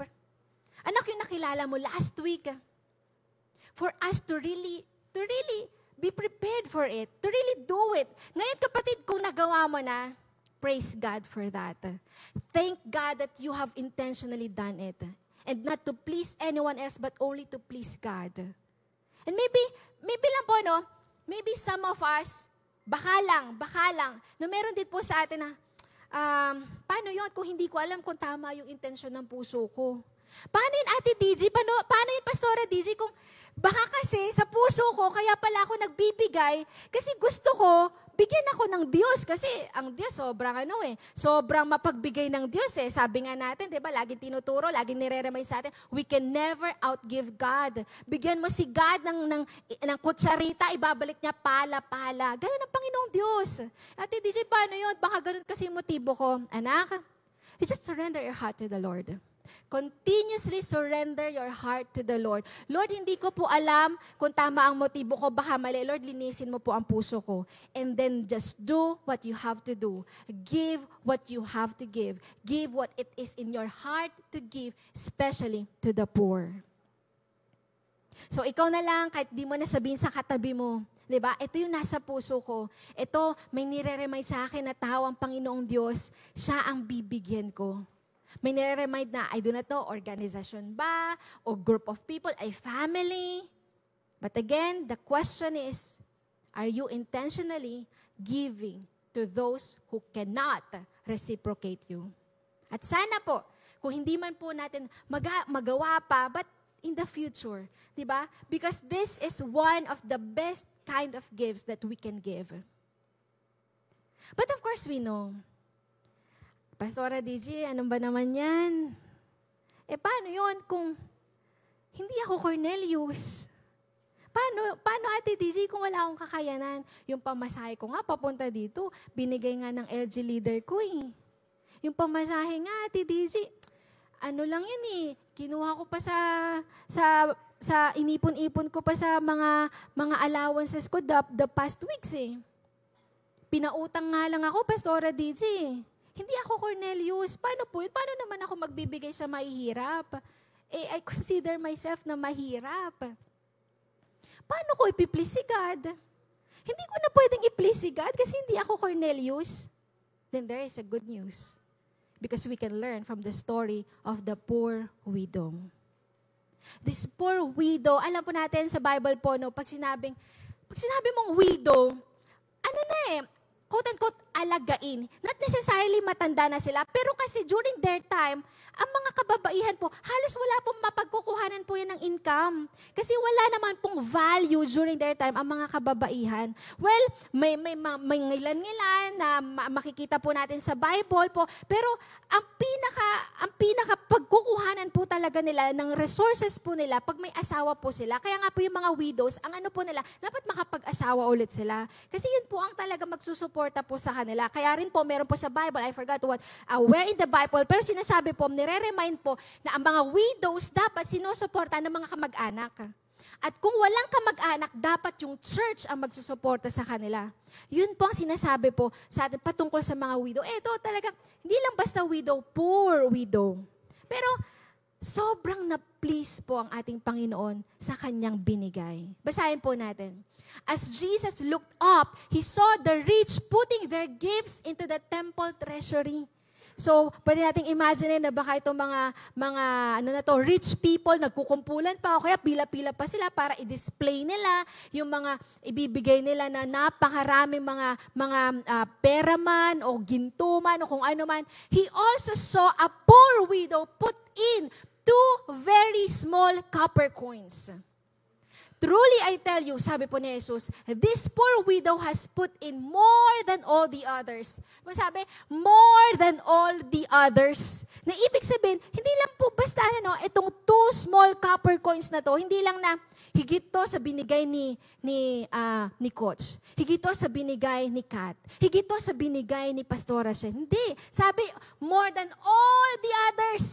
Anak, yung nakilala mo last week. For us to really be prepared for it. To really do it. Ngayon kapatid, kung nagawa mo na, praise God for that. Thank God that you have intentionally done it. And not to please anyone else, but only to please God. And maybe lang po, no? Maybe some of us, baka lang, no, meron din po sa atin na, paano yun kung hindi ko alam kung tama yung intensyon ng puso ko? Paano yun, Ate DG? Paano yun, Pastora DG? Kung baka kasi sa puso ko, kaya pala ako nagbibigay, kasi gusto ko, bigyan ako ng Diyos kasi ang Diyos sobrang mapagbigay ng Diyos eh. Sabi nga natin, 'di ba? Laging tinuturo, laging nire-remind sa atin, we can never outgive God. Bigyan mo si God ng kutsarita, ibabalik niya pala-pala. Ganun ang Panginoong Diyos. Ate DJ, paano 'yun? Baka ganun kasi yung motibo ko. Anak, you just surrender your heart to the Lord. Continuously surrender your heart to the Lord. Lord, hindi ko po alam kung tama ang motibo ko, baka mali. Lord, linisin mo po ang puso ko. And then just do what you have to do. Give what you have to give. Give what it is in your heart to give, especially to the poor. So ikaw na lang, kahit di mo na sabihin sa katabi mo, diba? Ito yung nasa puso ko. Ito, may nire-remind sa akin na tao ang Panginoong Diyos, siya ang bibigyan ko. May nire-remind na, I do not know, organisasyon ba, o group of people, ay family. But again, the question is, are you intentionally giving to those who cannot reciprocate you? At sana po, kung hindi man po natin magawa pa, but in the future, di ba? Because this is one of the best kind of gifts that we can give. But of course, we know, Pastora DJ, anong ba naman yan? Paano yun kung hindi ako Cornelius? Paano Ate DJ kung wala akong kakayanan? Yung pamasahe ko nga, papunta dito, binigay nga ng LG leader ko eh. Yung pamasahe nga, Ate DJ, ano lang yun eh, kinuha ko pa sa inipon-ipon ko pa sa mga allowances ko the past weeks eh. Pinautang nga lang ako, Pastora DJ. Hindi ako Cornelius. Paano po yun? Paano naman ako magbibigay sa mahihirap? I consider myself na mahirap. Paano ko ipiplease si God? Hindi ko na pwedeng i-please si God kasi hindi ako Cornelius. Then there is a good news. Because we can learn from the story of the poor widow. This poor widow, alam po natin sa Bible po, no, pag sinabi mong widow, ano na eh, quote-unquote, alagain. Not necessarily matanda na sila, pero kasi during their time, ang mga kababaihan po, halos wala pong mapagkukuhanan po yan ng income. Kasi wala naman pong value during their time ang mga kababaihan. Well, may ngilan-ngilan na makikita po natin sa Bible po, pero ang pinaka pagkukuhanan po talaga nila ng resources po nila pag may asawa po sila. Kaya nga po yung mga widows, ang ano po nila, dapat makapag-asawa ulit sila. Kasi yun po ang talaga magsusuporta po sa kanila. Kaya rin po, meron po sa Bible, I forgot where in the Bible, pero sinasabi po, nire-remind po na ang mga widows dapat sinusuporta ng mga kamag-anak. At kung walang kamag-anak, dapat yung church ang magsusuporta sa kanila. Yun po ang sinasabi po sa atin patungkol sa mga widow. Ito talaga, hindi lang basta widow, poor widow. Pero sobrang na-please po ang ating Panginoon sa kanyang binigay. Basahin po natin. As Jesus looked up, He saw the rich putting their gifts into the temple treasury. So, pwede nating imagine na baka itong mga rich people, nagkukumpulan pa o kaya pila-pila pa sila para i-display nila yung mga ibibigay nila na napakaraming mga pera man o ginto man o kung ano man. He also saw a poor widow put in 2 very small copper coins. Truly I tell you, sabi po ni Jesus, this poor widow has put in more than all the others. Sabi, more than all the others. Na ibig sabihin, hindi lang po basta itong 2 small copper coins na to, hindi lang na higit to sa binigay ni Coach. Higit to sa binigay ni Kat. Higit to sa binigay ni Pastora Shen. Hindi. Sabi, more than all the others.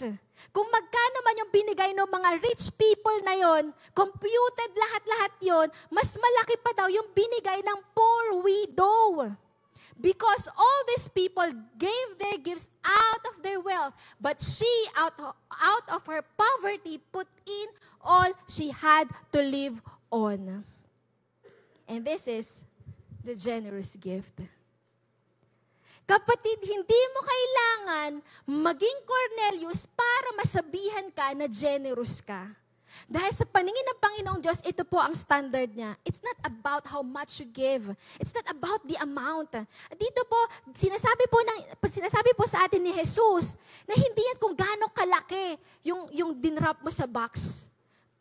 Kung magkano man yung binigay ng mga rich people na yon, computed lahat-lahat yon, mas malaki pa daw yung binigay ng poor widow. Because all these people gave their gifts out of their wealth, but she, out of her poverty, put in all she had to live on. And this is the generous gift. Kapatid, hindi mo kailangan maging Cornelius para masabihan ka na generous ka. Dahil sa paningin ng Panginoong Diyos, ito po ang standard niya. It's not about how much you give. It's not about the amount. Dito po, sinasabi po sa atin ni Jesus na hindi yan kung gaano kalaki yung dinrap mo sa box,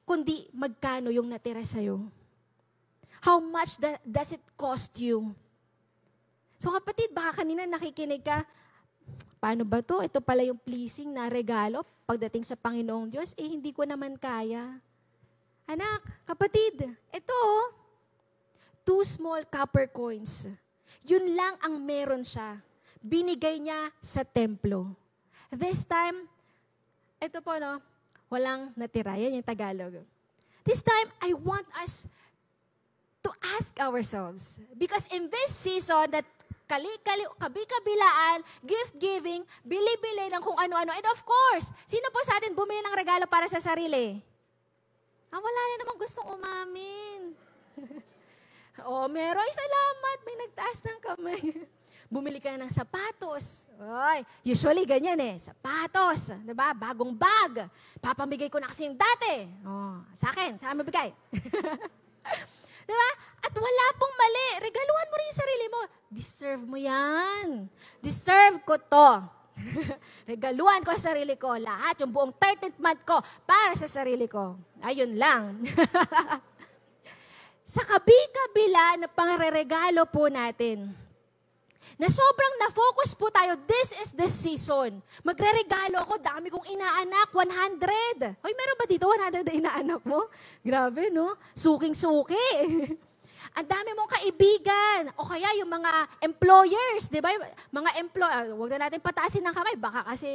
kundi magkano yung natira sa'yo. How much does it cost you? So kapatid, baka kanina nakikinig ka, paano ba to? Ito pala yung pleasing na regalo pagdating sa Panginoong Diyos, hindi ko naman kaya. Anak, kapatid, ito, 2 small copper coins. Yun lang ang meron siya. Binigay niya sa templo. This time, ito po, walang natira. Yan yung Tagalog. This time, I want us to ask ourselves, because in this season that kabi-kabilaan, gift-giving, bili-bili ng kung ano-ano. And of course, sino po sa atin bumili ng regalo para sa sarili? Wala na namang gustong umamin. Meron. Salamat. May nagtaas ng kamay. Bumili ka na ng sapatos. Usually ganyan sapatos. Diba? Bagong bag. Papamigay ko na kasi yung dati. Sa akin. Saan mabigay? Diba? At wala pong mali. Regaluhan mo rin yung sarili mo. Deserve mo yan. Deserve ko to. Regaluhan ko sa sarili ko. Lahat, yung buong 13th month ko para sa sarili ko. Ayun lang. Sa kabi-kabila na pangreregalo po natin, na sobrang na-focus po tayo, this is the season. Magre-regalo ako, dami kong inaanak, 100. Hoy, meron ba dito 100 na inaanak mo? Grabe, no? Suking-suki. Ang dami mong kaibigan. O kaya yung mga employers, di ba? Mga huwag na natin pataasin ng kamay, baka kasi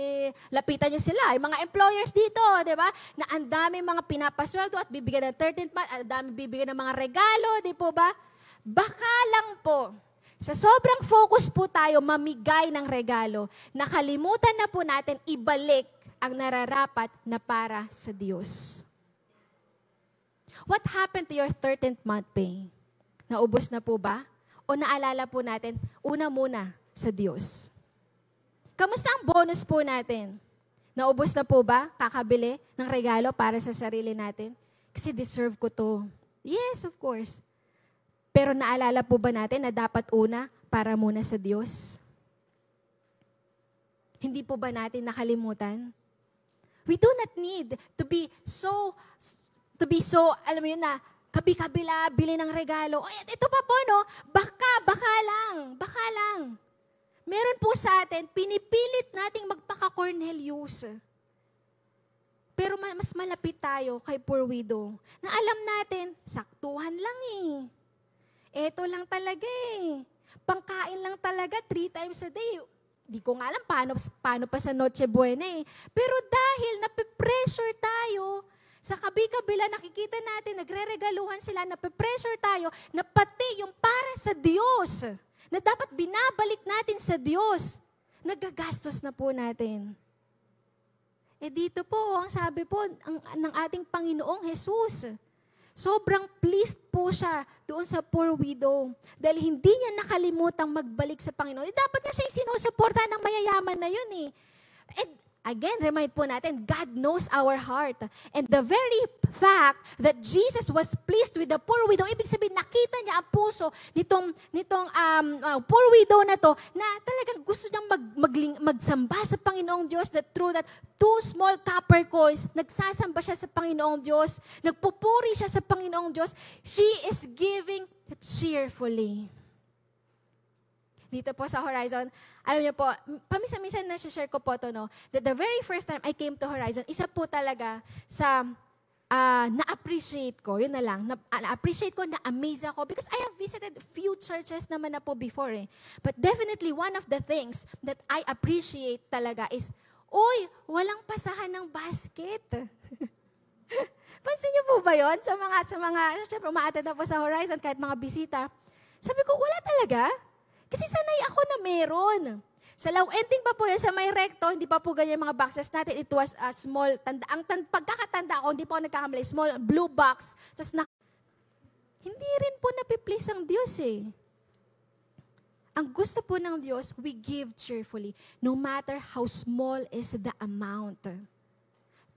lapitan nyo sila. Yung mga employers dito, di ba? Na ang dami mga pinapasweldo at bibigyan ng 13th month, ang dami bibigyan ng mga regalo, di po ba? Baka lang po, sa sobrang focus po tayo mamigay ng regalo, nakalimutan na po natin ibalik ang nararapat na para sa Diyos. What happened to your 13th month pay? Naubos na po ba? O naalala po natin, una muna sa Diyos. Kamusta ang bonus po natin? Naubos na po ba? Kakabili ng regalo para sa sarili natin? Kasi deserve ko to. Yes, of course. Pero naalala po ba natin na dapat una para muna sa Diyos? Hindi po ba natin nakalimutan? We do not need to be so, alam mo yun na, kabi-kabila, bili ng regalo. Ito pa po, baka lang. Meron po sa atin, pinipilit nating magpaka-Cornelius. Pero mas malapit tayo kay poor widow. Na alam natin, saktuhan lang Ito lang talaga Pangkain lang talaga, 3 times a day. Di ko nga alam paano pa sa Noche Buena Pero dahil nape-pressure tayo, sa kabi-kabila nakikita natin, nagre-regaluhan sila, nape-pressure tayo, na pati yung para sa Diyos, na dapat binabalik natin sa Diyos, nagagastos na po natin. Dito po, ang sabi po ng ating Panginoong Jesus, sobrang pleased po siya doon sa poor widow. Dahil hindi niya nakalimutang magbalik sa Panginoon. Dapat na siya sinusuporta ng mayayaman na yun Again, remind po natin, God knows our heart. And the very fact that Jesus was pleased with the poor widow, ibig sabihin, nakita niya ang puso nitong poor widow na to, na talagang gusto niyang magsamba sa Panginoong Diyos, that through that 2 small copper coins, nagsasamba siya sa Panginoong Diyos, nagpupuri siya sa Panginoong Diyos. She is giving cheerfully. Dito po sa Horizon, alam niyo po, paminsan-minsan na-share ko po to, no, that the very first time I came to Horizon, isa po talaga sa na-appreciate ko, yun na lang, na-appreciate ko, na-amaze ako, because I have visited few churches naman na po before eh. But definitely, one of the things that I appreciate talaga is, uy, walang pasahan ng basket. Pansin niyo po ba yun? Sa mga, syempre, umaatid na po sa Horizon, kahit mga bisita. Sabi ko, wala talaga. Kasi sanay ako na meron. Sa Law Ending pa po yan, sa may recto, hindi pa po ganyan yung mga boxes natin. It was a small, pagkakatanda ko, hindi po ako nagkakamali, small blue box. Tapos hindi rin po napiplease ang Diyos eh. Ang gusto po ng Diyos, we give cheerfully, no matter how small is the amount.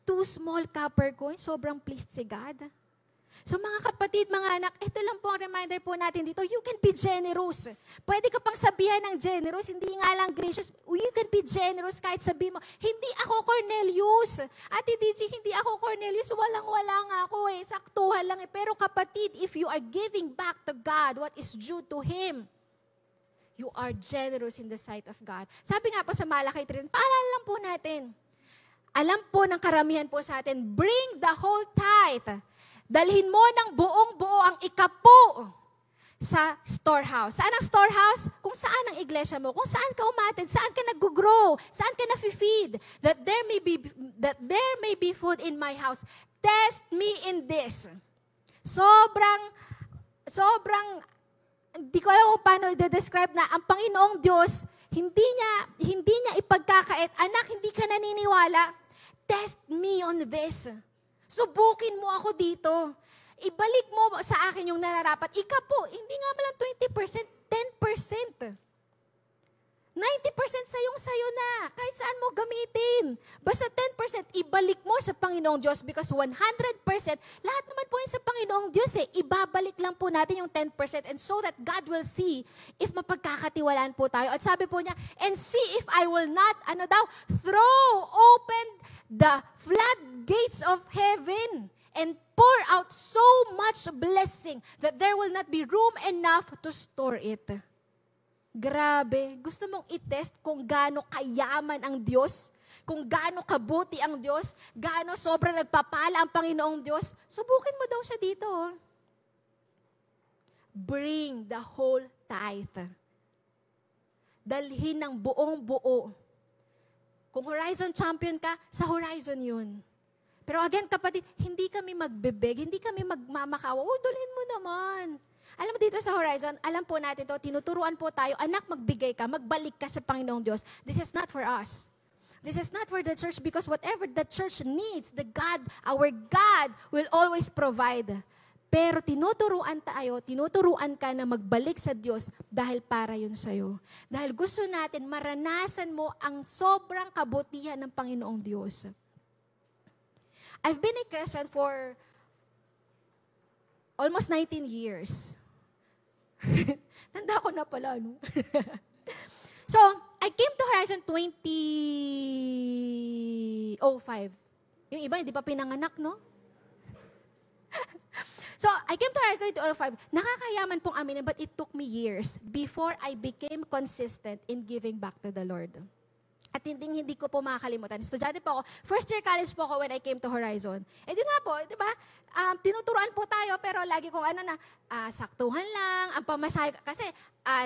2 small copper coins, sobrang pleased si God. So mga kapatid, mga anak, ito lang po ang reminder po natin dito, you can be generous. Pwede ka pang sabihan ng generous, hindi nga lang gracious. You can be generous kahit sabihin mo, hindi ako Cornelius. Ate DG, hindi ako Cornelius, walang-wala nga ako eh, saktuhan lang eh. Pero kapatid, if you are giving back to God what is due to Him, you are generous in the sight of God. Sabi nga po sa Malakay 3, paalala lang po natin. Alam po ng karamihan po sa atin, bring the whole tithe. Dalhin mo ng buong-buo ang 10 sa storehouse. Saan ang storehouse? Kung saan ang iglesia mo, kung saan ka umatid, saan ka nag-grow, saan ka na-feed, that there may be food in my house. Test me in this. Sobrang, hindi ko alam kung paano i-describe na ang Panginoong Diyos, hindi niya ipagkakait, anak, hindi ka naniniwala, test me on this. Subukin mo ako dito. Ibalik mo sa akin yung nararapat. Ika po, hindi nga malang 20%, 10%. 90% sayo na. Kahit saan mo gamitin. Basta 10%, ibalik mo sa Panginoong Diyos because 100%, lahat naman po yun sa Panginoong Diyos eh. Ibabalik lang po natin yung 10% and so that God will see if mapagkakatiwalaan po tayo. At sabi po niya, and see if I will not, throw open the floodgates of heaven and pour out so much blessing that there will not be room enough to store it. Grabe. Gusto mong i-test kung gaano kayaman ang Diyos? Kung gaano kabuti ang Diyos? Gaano sobrang nagpapala ang Panginoong Diyos? Subukin mo daw siya dito. Bring the whole tithe. Dalhin ng buong-buo. Kung Horizon champion ka, sa Horizon yun. Pero again, kapatid, hindi kami magbebeg, hindi kami magmamakawa. Dulhin mo naman. Alam mo dito sa Horizon, alam po natin to, tinuturuan po tayo, anak, magbigay ka, magbalik ka sa Panginoong Diyos. This is not for us. This is not for the church because whatever the church needs, our God will always provide. Pero tinuturuan ka na magbalik sa Diyos dahil para yun sa'yo. Dahil gusto natin maranasan mo ang sobrang kabutihan ng Panginoong Diyos. I've been a Christian for almost 19 years. Tanda ko na pala, no? So, I came to Horizon 2005. Yung iba, hindi pa pinanganak, no? So, I came to Horizon 2005. Nakakayaman pong aminin, but it took me years before I became consistent in giving back to the Lord. At hindi ko po makakalimutan. Estudyante po ako. First year college po ako when I came to Horizon. Eh di nga po, di ba? Tinuturuan po tayo, pero lagi kong saktuhan lang, ang pamasahe. Kasi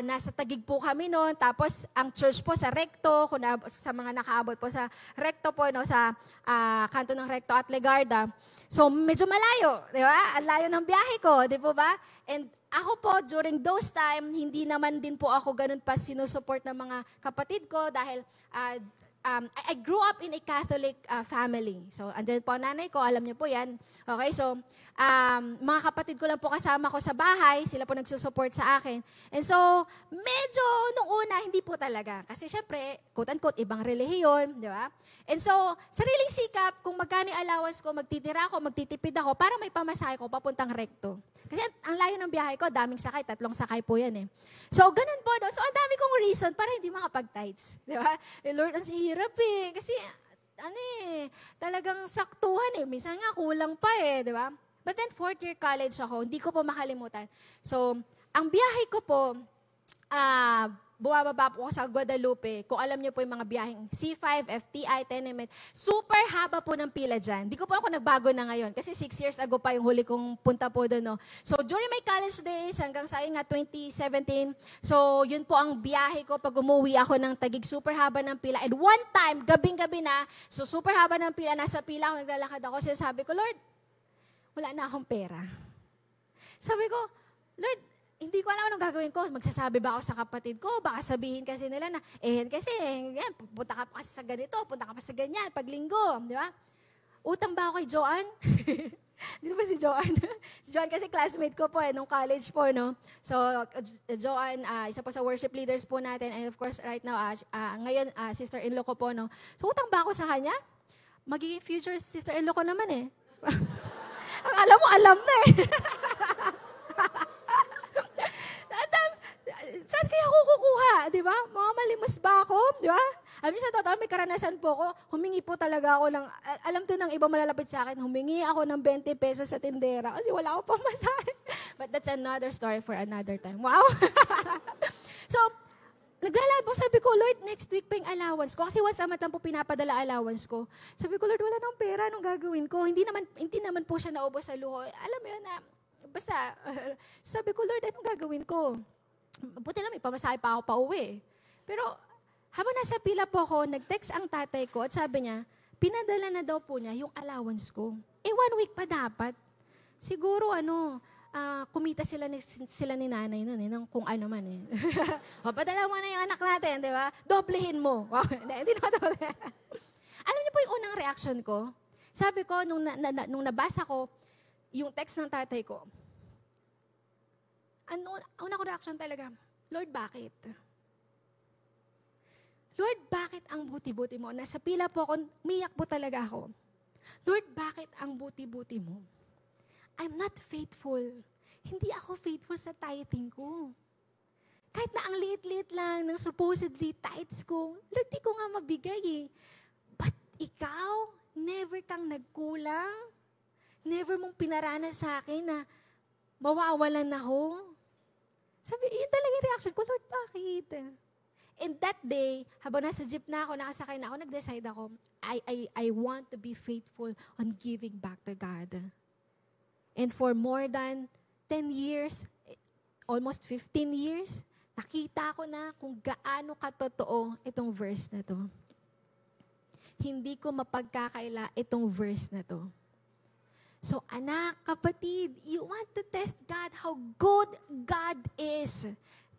nasa Taguig po kami noon, tapos ang church po sa Recto, sa mga nakaabot po sa Recto po, no, sa kanto ng Recto at Legarda. So medyo malayo, di ba? Ang layo ng biyahe ko, di po ba? And ako po, during those time, hindi naman din po ako ganun pa sinusupport ng mga kapatid ko dahil I grew up in a Catholic family. So, andyan po ang nanay ko, alam niyo po yan. Okay, so, mga kapatid ko lang po kasama ko sa bahay, sila po nagsusupport sa akin. And so, medyo nung una, hindi po talaga. Kasi syempre, quote-unquote, ibang relihiyon, di ba? And so, sariling sikap, kung magkano yung allowance ko, magtitira ako, magtitipid ako, para may pamasahe ko papuntang rekto. Kasi ang layo ng biyahe ko, daming sakay, 3 sakay po yan eh. So, ganun po. No? So, ang dami kong reason para hindi makapag-tithes. Di ba? Lord, ang hirap eh. Kasi, talagang saktuhan eh. Minsan nga, kulang pa eh. Di ba? But then, 4th year college ako, hindi ko po makalimutan. So, ang biyahe ko po, bumababa po ako sa Guadalupe. Kung alam niyo po yung mga biyaheng C5, FTI, Tenement, super haba po ng pila dyan. Di ko po ako nagbago na ngayon kasi 6 years ago pa yung huli kong punta po doon. No? So during my college days hanggang sa nga 2017, so yun po ang biyahe ko pag umuwi ako ng Taguig, super haba ng pila. And one time, gabing-gabi na, so super haba ng pila, nasa pila ako, naglalakad ako, sinasabi ko, Lord, wala na akong pera. Sabi ko, Lord, hindi ko alam anong gagawin ko. Magsasabi ba ako sa kapatid ko? Baka sabihin kasi nila na, kasi, yan, punta ka pa kasi sa ganito, punta ka pa sa ganyan, pag linggo, di ba? Utang ba ako kay Joanne? Di ba si Joanne? Si Joanne kasi classmate ko po nung college po, no? So, Joanne, isa po sa worship leaders po natin, and of course, right now, ngayon, sister-in-law ko po, no? So, utang ba ako sa kanya? Magiging future sister-in-law ko naman eh. Ang alam mo, alam na eh. Saan kaya ako kukuha? Di ba? Mga malimos ba ako? Di ba? Alam niyo sa totoo, may karanasan po ako. Humingi po talaga ako ng, alam to ng iba malalapit sa akin, humingi ako ng 20 pesos sa tindera kasi wala akong pamasahe. But that's another story for another time. Wow! So, naglalabo, sabi ko, Lord, next week pa yung allowance ko. Kasi once a month lang po pinapadala allowance ko. Sabi ko, Lord, wala nang pera, anong gagawin ko? Hindi naman po siya naubos sa luho. Alam mo yun na, basta, sabi ko, Lord, anong gagawin ko? Buti lang, may pamasahe pa ako pa uwi. Pero, habang nasa pila po ako, nag-text ang tatay ko at sabi niya, pinadala na daw po niya yung allowance ko. 1 week pa dapat. Siguro, kumita sila ni nanay nun, ng kung ano man eh. Padala mo na yung anak natin, di ba? Doblehin mo. Wow, hindi na doble. Alam niyo po yung unang reaction ko? Sabi ko, nung nabasa ko, yung text ng tatay ko, una ko reaction talaga, Lord, bakit? Lord, bakit ang buti-buti mo? Nasa pila po ako, umiyak po talaga ako. Lord, bakit ang buti-buti mo? I'm not faithful. Hindi ako faithful sa tithing ko. Kahit na ang liit-liit lang ng supposedly tithes ko, Lord, di ko nga mabigay eh. But ikaw, never kang nagkulang. Never mong pinaranas sa akin na mawawalan ako. Sabi, yun talaga yung reaction ko, Lord, bakit? And that day, habang nasa jeep na ako, nakasakay na ako, nag-decide ako, I want to be faithful on giving back to God. And for more than 10 years, almost 15 years, nakita ko na kung gaano katotoo itong verse na to. Hindi ko mapagkakaila itong verse na to. So, anak, kapatid, you want to test God, how good God is.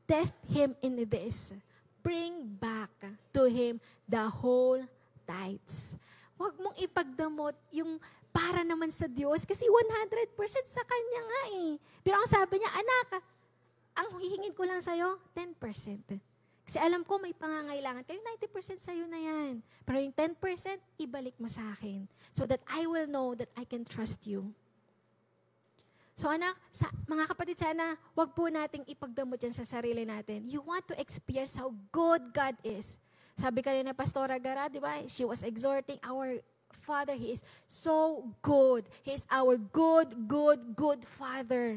Test Him in this. Bring back to Him the whole tithes. Huwag mong ipagdamot yung para naman sa Diyos kasi 100% sa Kanya nga eh. Pero ang sabi niya, anak, ang hihingin ko lang sa'yo, 10%. Kasi alam ko may pangangailangan kayo, 90% sa'yo na yan. Pero yung 10%, ibalik mo sa akin. So that I will know that I can trust you. So anak, mga kapatid, sana wag po nating ipagdamot yan sa sarili natin. You want to experience how good God is. Sabi kanina Pastora Gara, di ba? She was exhorting our Father. He is so good. He is our good, good, good Father.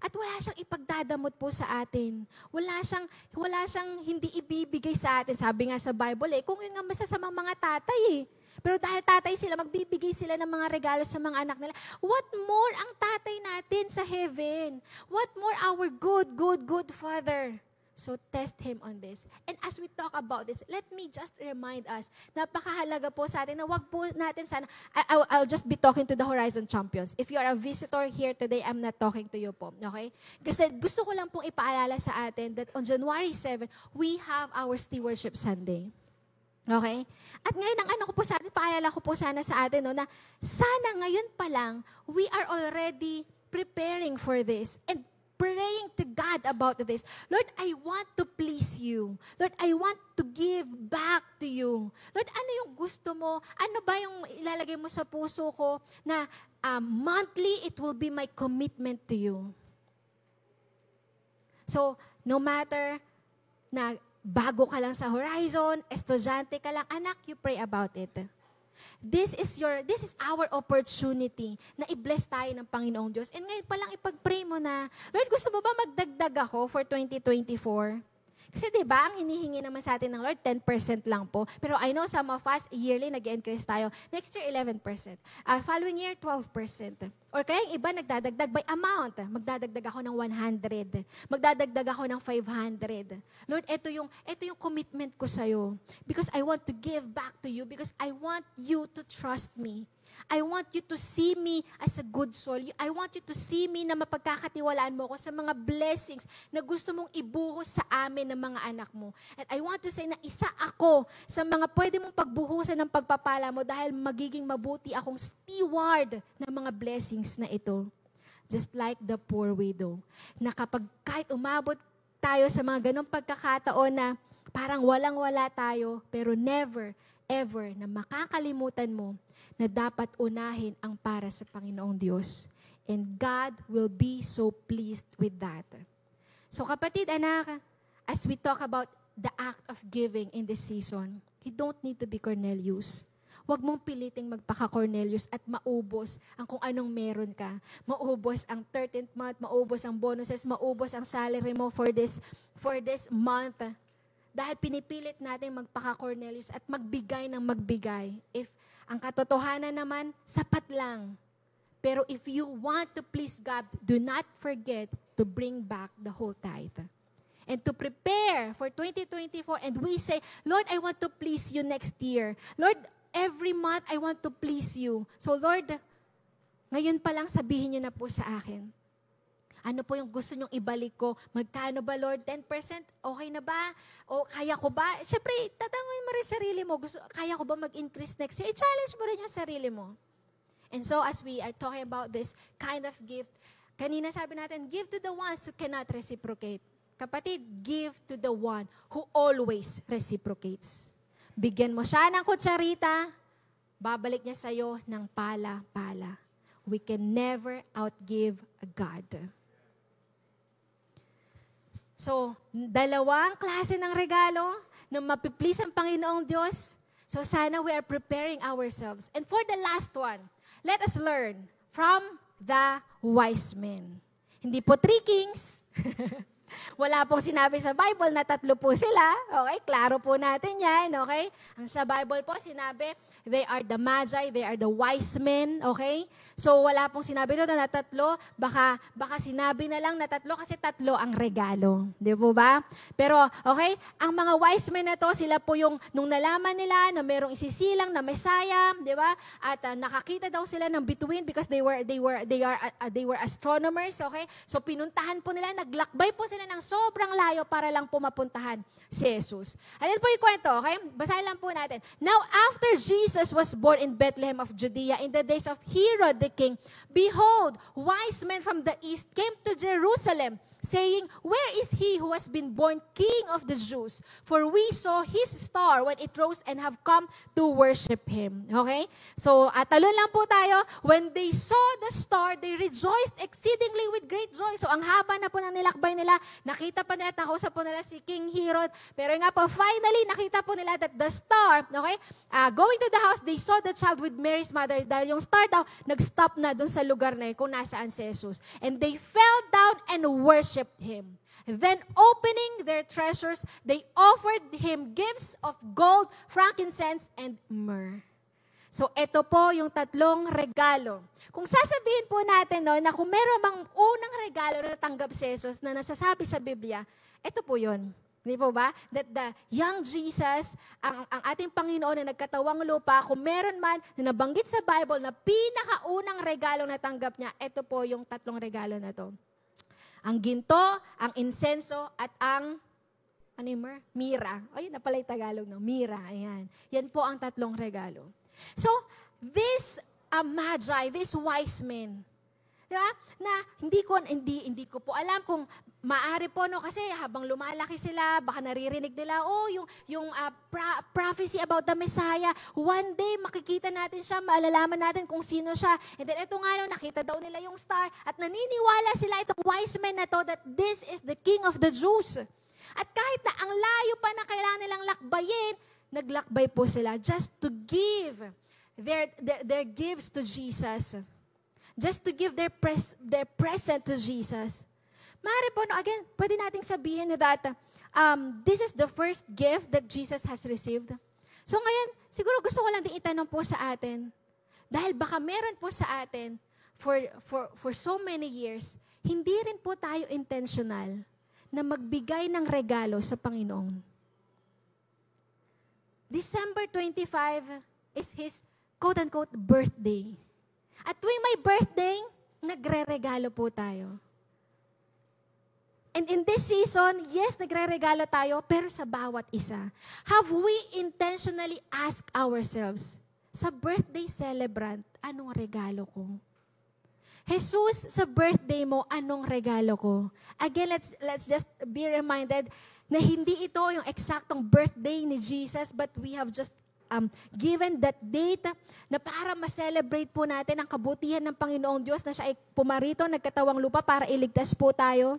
At wala siyang ipagdadamot po sa atin. Wala siyang hindi ibibigay sa atin. Sabi nga sa Bible kung yun nga masasamang mga tatay Pero dahil tatay sila, magbibigay sila ng mga regalo sa mga anak nila. What more ang tatay natin sa heaven? What more our good, good, good Father? So test Him on this. And as we talk about this, let me just remind us, napakahalaga po sa atin na wag po natin sana, I'll just be talking to the Horizon Champions. If you are a visitor here today, I'm not talking to you po. Okay? Kasi gusto ko lang pong ipaalala sa atin that on January 7, we have our Stewardship Sunday. Okay? At ngayon, ang ano ko po sa atin, paalala ko po sana sa atin, no, na sana ngayon pa lang, we are already preparing for this and praying to God about this. Lord, I want to please you. Lord, I want to give back to you. Lord, ano yung gusto mo? Ano ba yung ilalagay mo sa puso ko na monthly, it will be my commitment to you. So, no matter na bago ka lang sa horizon, estudyante ka lang, anak, you pray about it. This is our opportunity na i-bless tayo ng Panginoong Diyos. And ngayon pa lang ipag-pray mo na, Lord, gusto mo ba magdagdag ako for 2024? Kasi diba, ang hinihingi naman sa atin ng Lord, 10% lang po. Pero I know some of us, yearly nag-increase tayo. Next year, 11%. Following year, 12%. Or kaya yung iba, nagdadagdag by amount. Magdadagdag ako ng 100. Magdadagdag ako ng 500. Lord, ito yung commitment ko sa'yo. Because I want to give back to you. Because I want you to trust me. I want you to see me as a good soul. I want you to see me na mapagkakatiwalaan mo ko sa mga blessings na gusto mong ibuhos sa amin ng mga anak mo. And I want to say na isa ako sa mga pwede mong pagbuhusan ng pagpapala mo dahil magiging mabuti akong steward ng mga blessings na ito. Just like the poor widow. Na kapag kahit umabot tayo sa mga ganong pagkakataon na parang walang-wala tayo, pero never, ever na makakalimutan mo na dapat unahin ang para sa Panginoong Diyos. And God will be so pleased with that. So kapatid, anak, as we talk about the act of giving in this season, you don't need to be Cornelius. Huwag mong piliting magpaka-Cornelius at maubos ang kung anong meron ka. Maubos ang 13th month, maubos ang bonuses, maubos ang salary mo for this month. Dahil pinipilit natin magpaka-Cornelius at magbigay ng magbigay. If ang katotohanan naman, sapat lang. Pero if you want to please God, do not forget to bring back the whole tithe. And to prepare for 2024, and we say, Lord, I want to please you next year. Lord, every month I want to please you. So Lord, ngayon pa lang sabihin niyo na po sa akin. Ano po yung gusto nyong ibalik ko? Magkano ba, Lord? 10%? Okay na ba? O kaya ko ba? Siyempre, tatanungin mo rin sarili mo. Kaya ko ba mag-increase next year? I-challenge mo rin yung sarili mo. And so, as we are talking about this kind of gift, kanina sabi natin, give to the ones who cannot reciprocate. Kapatid, give to the one who always reciprocates. Bigyan mo siya ng kutsarita, babalik niya sa'yo ng pala-pala. We can never outgive God. So, dalawang klase ng regalo na mapiplease ang Panginoong Diyos. So, sana we are preparing ourselves. And for the last one, let us learn from the wise men. Hindi po 3 kings. Wala pong sinabi sa Bible na 3 po sila. Okay, klaro po natin yan. Okay? Ang sa Bible po sinabi, they are the magi, they are the wise men. Okay? So wala pong sinabi doon na 3. Baka sinabi na lang na 3 kasi 3 ang regalo. Di po ba? Pero okay, ang mga wise men na to, sila po yung nung nalaman nila na merong isisilang na Messiah, di ba? At nakakita daw sila ng bituin because they were astronomers. Okay? So pinuntahan po nila, naglakbay po sila ng sobrang layo para lang pumapuntahan si Jesus. Ayan po yung kwento, okay? Basahin lang po natin. Now, after Jesus was born in Bethlehem of Judea in the days of Herod the king, behold, wise men from the east came to Jerusalem, saying, where is he who has been born King of the Jews? For we saw his star when it rose and have come to worship him. Okay? So, talon lang po tayo. When they saw the star, they rejoiced exceedingly with great joy. So, ang haba na po ng nilakbay nila, nakita pa nila, nakausap po nila si King Herod. Pero nga po, finally, nakita po nila that the star, okay, going to the house, they saw the child with Mary's mother. Dahil yung star daw, nag-stop na dun sa lugar na yun, kung nasaan si Jesus. And they fell down and worshiped him. Then, opening their treasures, they offered him gifts of gold, frankincense, and myrrh. So, ito po yung 3 regalo. Kung sasabihin po natin no, na kung meron bang unang regalo na natanggap si Jesus na nasasabi sa Biblia, ito po yun. Hindi po ba? That the young Jesus, ang ating Panginoon na nagkatawang lupa, kung meron man na nabanggit sa Bible na pinakaunang regalo na tanggap niya, ito po yung 3 regalo na to. Ang ginto, ang insenso, at ang Ano yung myrrh? Mira. O, yun na pala yung Tagalog, no? Mira, ayan. Yan po ang 3 regalo. So, this magi, this wise men, di ba? Na hindi ko po alam kung maaari po, no? Kasi habang lumalaki sila, baka naririnig nila, yung prophecy about the Messiah, one day makikita natin siya, maalalaman natin kung sino siya. And then ito nga, no, nakita daw nila yung star, at naniniwala sila, itong wise men na to, that this is the King of the Jews. At kahit na ang layo pa na kailangan nilang lakbayin, naglakbay po sila just to give their gifts to Jesus. Just to give their present to Jesus. Maaari po, no, again, pwede nating sabihin that this is the first gift that Jesus has received. So ngayon, siguro gusto ko lang din itanong po sa atin, dahil baka meron po sa atin for so many years, hindi rin po tayo intentional na magbigay ng regalo sa Panginoon. December 25 is His quote-unquote birthday. At tuwing may birthday, nagre-regalo po tayo. And in this season, yes, nagre-regalo tayo, pero sa bawat isa. Have we intentionally asked ourselves, sa birthday celebrant, anong regalo ko? Jesus, sa birthday mo, anong regalo ko? Again, let's just be reminded na hindi ito yung eksaktong birthday ni Jesus, but we have just given that date na para ma-celebrate po natin ang kabutihan ng Panginoong Diyos na siya ay pumarito, nagkatawang lupa para iligtas po tayo.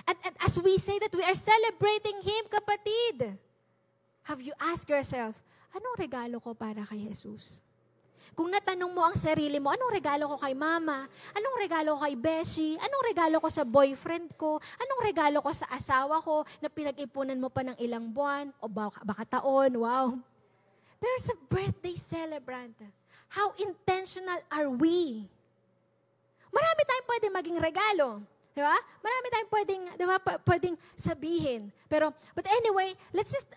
At as we say that we are celebrating Him, kapatid, have you asked yourself, anong regalo ko para kay Jesus? Kung natanong mo ang sarili mo, anong regalo ko kay mama? Anong regalo ko kay Beshi? Anong regalo ko sa boyfriend ko? Anong regalo ko sa asawa ko na pinag-ipunan mo pa ng ilang buwan? O baka taon? Wow. Pero sa birthday celebrant, how intentional are we? Marami tayong pwedeng maging regalo. Di ba? Marami tayong pwedeng sabihin. But anyway, let's just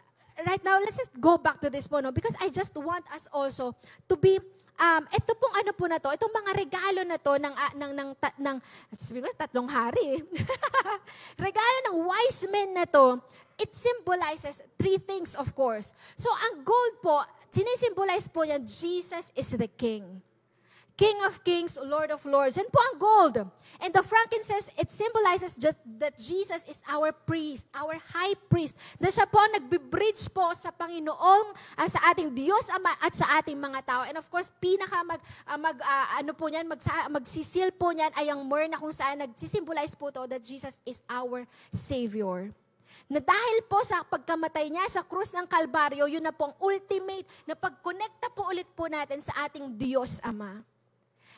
go back to this po, no? Because I just want us also to be, ito pong ano po na to, itong mga regalo na to ng 3 hari. Regalo ng wise men na to, it symbolizes 3 things, of course. So, ang gold po, sinisimbolize po yan, Jesus is the King. King of Kings, Lord of Lords. Yan po ang gold. And the frankincense, it symbolizes just that Jesus is our priest, our high priest. Na siya po nagbe-bridge po sa Panginoong, sa ating Diyos Ama at sa ating mga tao. And of course, magsisil po niyan ay ang myrrh na kung saan nagsisimbolize po to that Jesus is our Savior. Na dahil po sa pagkamatay niya sa krus ng Kalbaryo, yun na po ang ultimate na pagkonekta po ulit po natin sa ating Diyos Ama.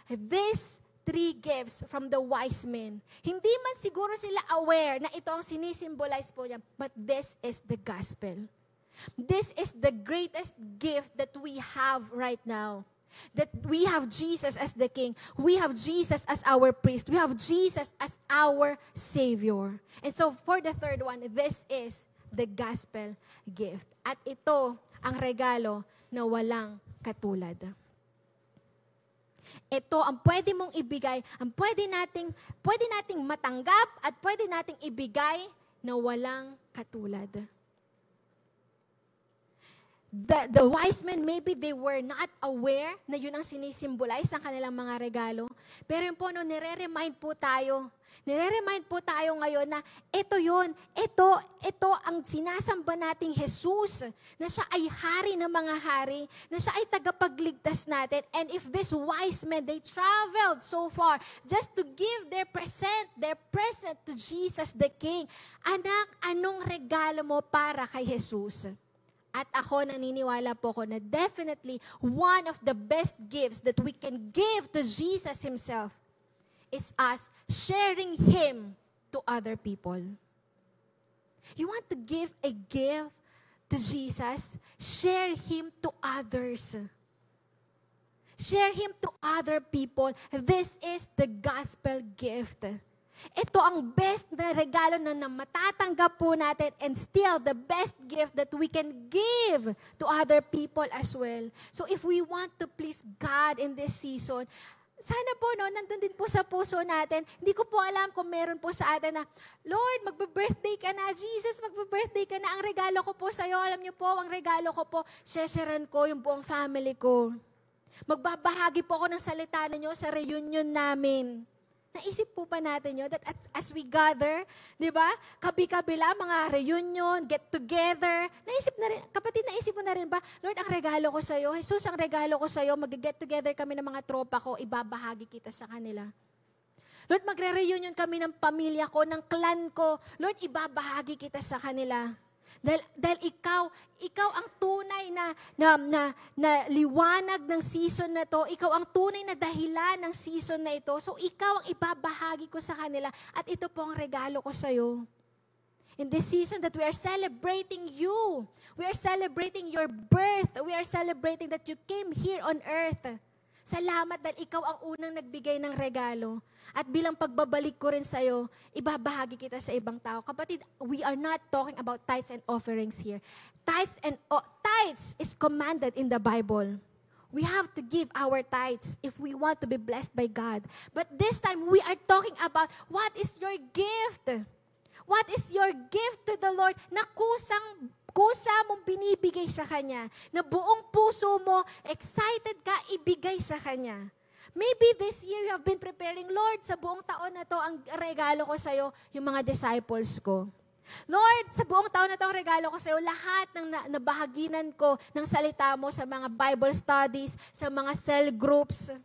These 3 gifts from the wise men, hindi man siguro sila aware na ito ang sinisimbolize po niya, but this is the gospel. This is the greatest gift that we have right now. That we have Jesus as the King. We have Jesus as our priest. We have Jesus as our Savior. And so for the third one, this is the gospel gift. At ito ang regalo na walang katulad. Ito ang pwede mong ibigay, ang pwede nating matanggap at pwede nating ibigay na walang katulad. The wise men, maybe they were not aware na yun ang sinisimbolize ng kanilang mga regalo. Pero yun po, no, nire-remind po tayo ngayon na ito yun, ito ang sinasamba nating Jesus, na siya ay hari ng mga hari, na siya ay tagapagligtas natin. And if these wise men, they traveled so far just to give their present to Jesus the King. Anak, anong regalo mo para kay Jesus? At ako, naniniwala po ko na definitely one of the best gifts that we can give to Jesus Himself is us sharing Him to other people. You want to give a gift to Jesus? Share Him to others. Share Him to other people. This is the gospel gift. Ito ang best na regalo na matatanggap po natin, and still the best gift that we can give to other people as well. So if we want to please God in this season, sana po, no, nandun din po sa puso natin. Hindi ko po alam kung meron po sa atin na, Lord, magbe-birthday ka na. Jesus, magbe-birthday ka na. Ang regalo ko po sa'yo, alam niyo po, ang regalo ko po, shesharan ko yung buong family ko. Magbabahagi po ako ng salita ninyo sa reunion namin. Naisip po pa natin yun, that as we gather, di ba, kabi-kabila, mga reunion, get together, naisip na rin, kapatid, naisip mo na rin ba, Lord, ang regalo ko sa'yo, Jesus, ang regalo ko sa'yo, mag-get together kami ng mga tropa ko, ibabahagi kita sa kanila. Lord, magre-reunion kami ng pamilya ko, ng clan ko, Lord, ibabahagi kita sa kanila. Dahil ikaw ang tunay na liwanag ng season na to. Ikaw ang tunay na dahilan ng season na ito. So ikaw ang ibabahagi ko sa kanila. At ito po ang regalo ko sa iyo. In this season that we are celebrating you. We are celebrating your birth. We are celebrating that you came here on earth. Salamat dahil ikaw ang unang nagbigay ng regalo. At bilang pagbabalik ko rin sa'yo, ibabahagi kita sa ibang tao. Kapatid, we are not talking about tithes and offerings here. Tithes is commanded in the Bible. We have to give our tithes if we want to be blessed by God. But this time, we are talking about what is your gift? What is your gift to the Lord na kusa mong binibigay sa Kanya, na buong puso mo, excited ka, ibigay sa Kanya. Maybe this year you have been preparing, Lord, sa buong taon na to, ang regalo ko sa'yo, yung mga disciples ko. Lord, sa buong taon na to, ang regalo ko sa'yo, lahat ng nabahaginan ko ng salita mo sa mga Bible studies, sa mga cell groups.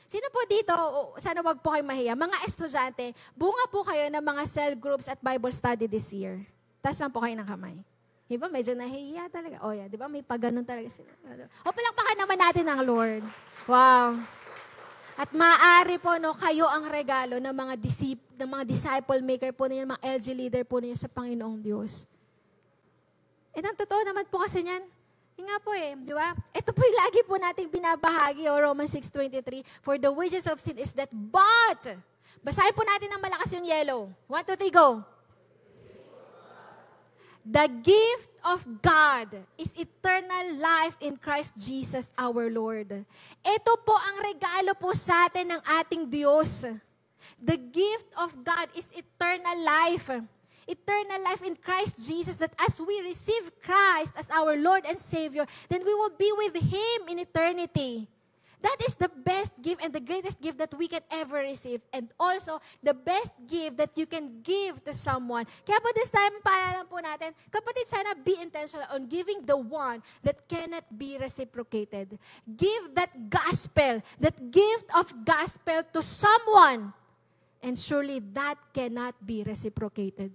Sino po dito, sana wag po kayo mahiya, mga estudyante, bunga po kayo ng mga cell groups at Bible study this year. Taas lang po kayo ng kamay. Diba? Medyo nahihiya talaga. O yan, diba? May pagganon talaga sila. O palakpakan naman natin ang Lord. Wow. At maaari po, no, kayo ang regalo ng mga disciple maker po ninyo, mga LG leader po ninyo sa Panginoong Diyos. At ang totoo naman po kasi niyan, yun nga po di ba? Ito po yung lagi po nating binabahagi, Romans 6:23, for the wages of sin is death, but, basahin po natin ng malakas yung yellow. 1, 2, 3, go. The gift of God is eternal life in Christ Jesus our Lord. Ito po ang regalo po sa atin ng ating Diyos. The gift of God is eternal life. Eternal life in Christ Jesus, that as we receive Christ as our Lord and Savior, then we will be with Him in eternity. That is the best gift and the greatest gift that we can ever receive. And also, the best gift that you can give to someone. Kaya po this time, paalala po natin, kapatid, sana be intentional on giving the one that cannot be reciprocated. Give that gospel, that gift of gospel to someone. And surely that cannot be reciprocated.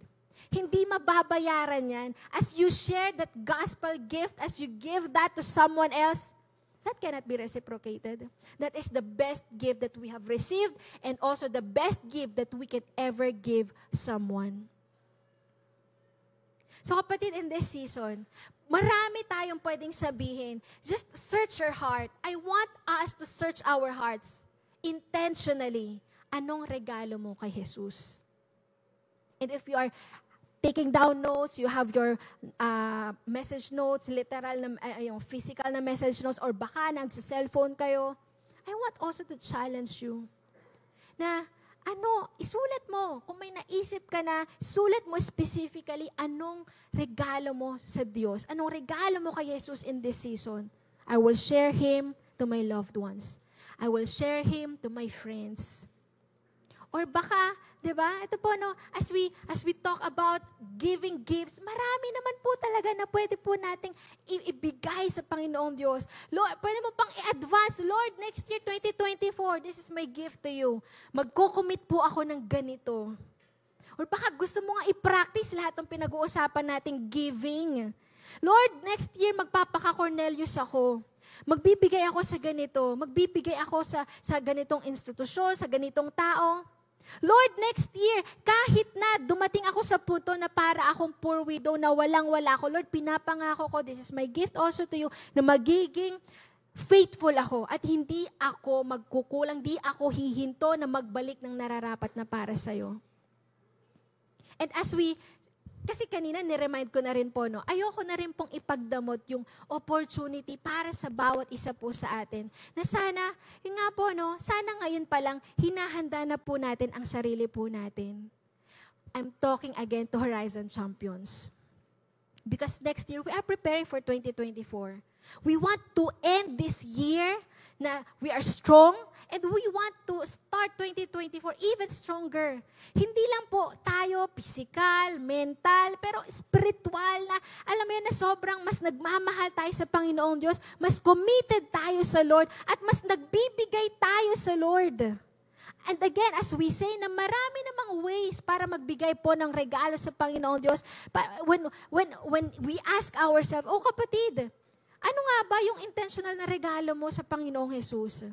Hindi mababayaran yan. As you share that gospel gift, as you give that to someone else, that cannot be reciprocated. That is the best gift that we have received and also the best gift that we can ever give someone. So kapatid, in this season, marami tayong pwedeng sabihin. Just search your heart. I want us to search our hearts intentionally. Anong regalo mo kay Jesus? And if you are taking down notes, you have your message notes, literal na, yung physical na message notes, or baka nagsa-cellphone kayo, I want also to challenge you na, isulat mo. Kung may naisip ka na, sulat mo specifically anong regalo mo sa Diyos. Anong regalo mo kay Jesus in this season. I will share Him to my loved ones. I will share Him to my friends. Or baka, di ba? Ito po, no, as we talk about giving gifts, marami naman po talaga na pwede po nating ibigay sa Panginoong Diyos. Lord, pwede mo pang i-advance, Lord, next year, 2024, this is my gift to you. Magko-commit po ako ng ganito. Or baka gusto mo nga i-practice lahat ng pinag-uusapan nating giving. Lord, next year, magpapaka-Cornelius ako. Magbibigay ako sa ganito. Magbibigay ako sa ganitong institusyon, sa ganitong tao. Lord, next year, kahit na dumating ako sa punto na para akong poor widow na walang-wala ako, Lord, pinapangako ko, this is my gift also to you, na magiging faithful ako at hindi ako magkukulang, di ako hihinto na magbalik ng nararapat na para sa'yo. And as we Kasi kanina niremind ko na rin po, no, ayoko na rin pong ipagdamot yung opportunity para sa bawat isa po sa atin. Na sana, yun nga po, no, sana ngayon pa lang, hinahanda na po natin ang sarili po natin. I'm talking again to Horizon Champions. Because next year, we are preparing for 2024. We want to end this year na we are strong and we want to start 2024 even stronger. Hindi lang po tayo physical, mental, pero spiritual na, alam mo yun, na sobrang mas nagmamahal tayo sa Panginoong Diyos, mas committed tayo sa Lord, at mas nagbibigay tayo sa Lord. And again, as we say, na marami namang ways para magbigay po ng regalo sa Panginoong Diyos. When we ask ourselves, oh kapatid, ano nga ba yung intentional na regalo mo sa Panginoong Jesus?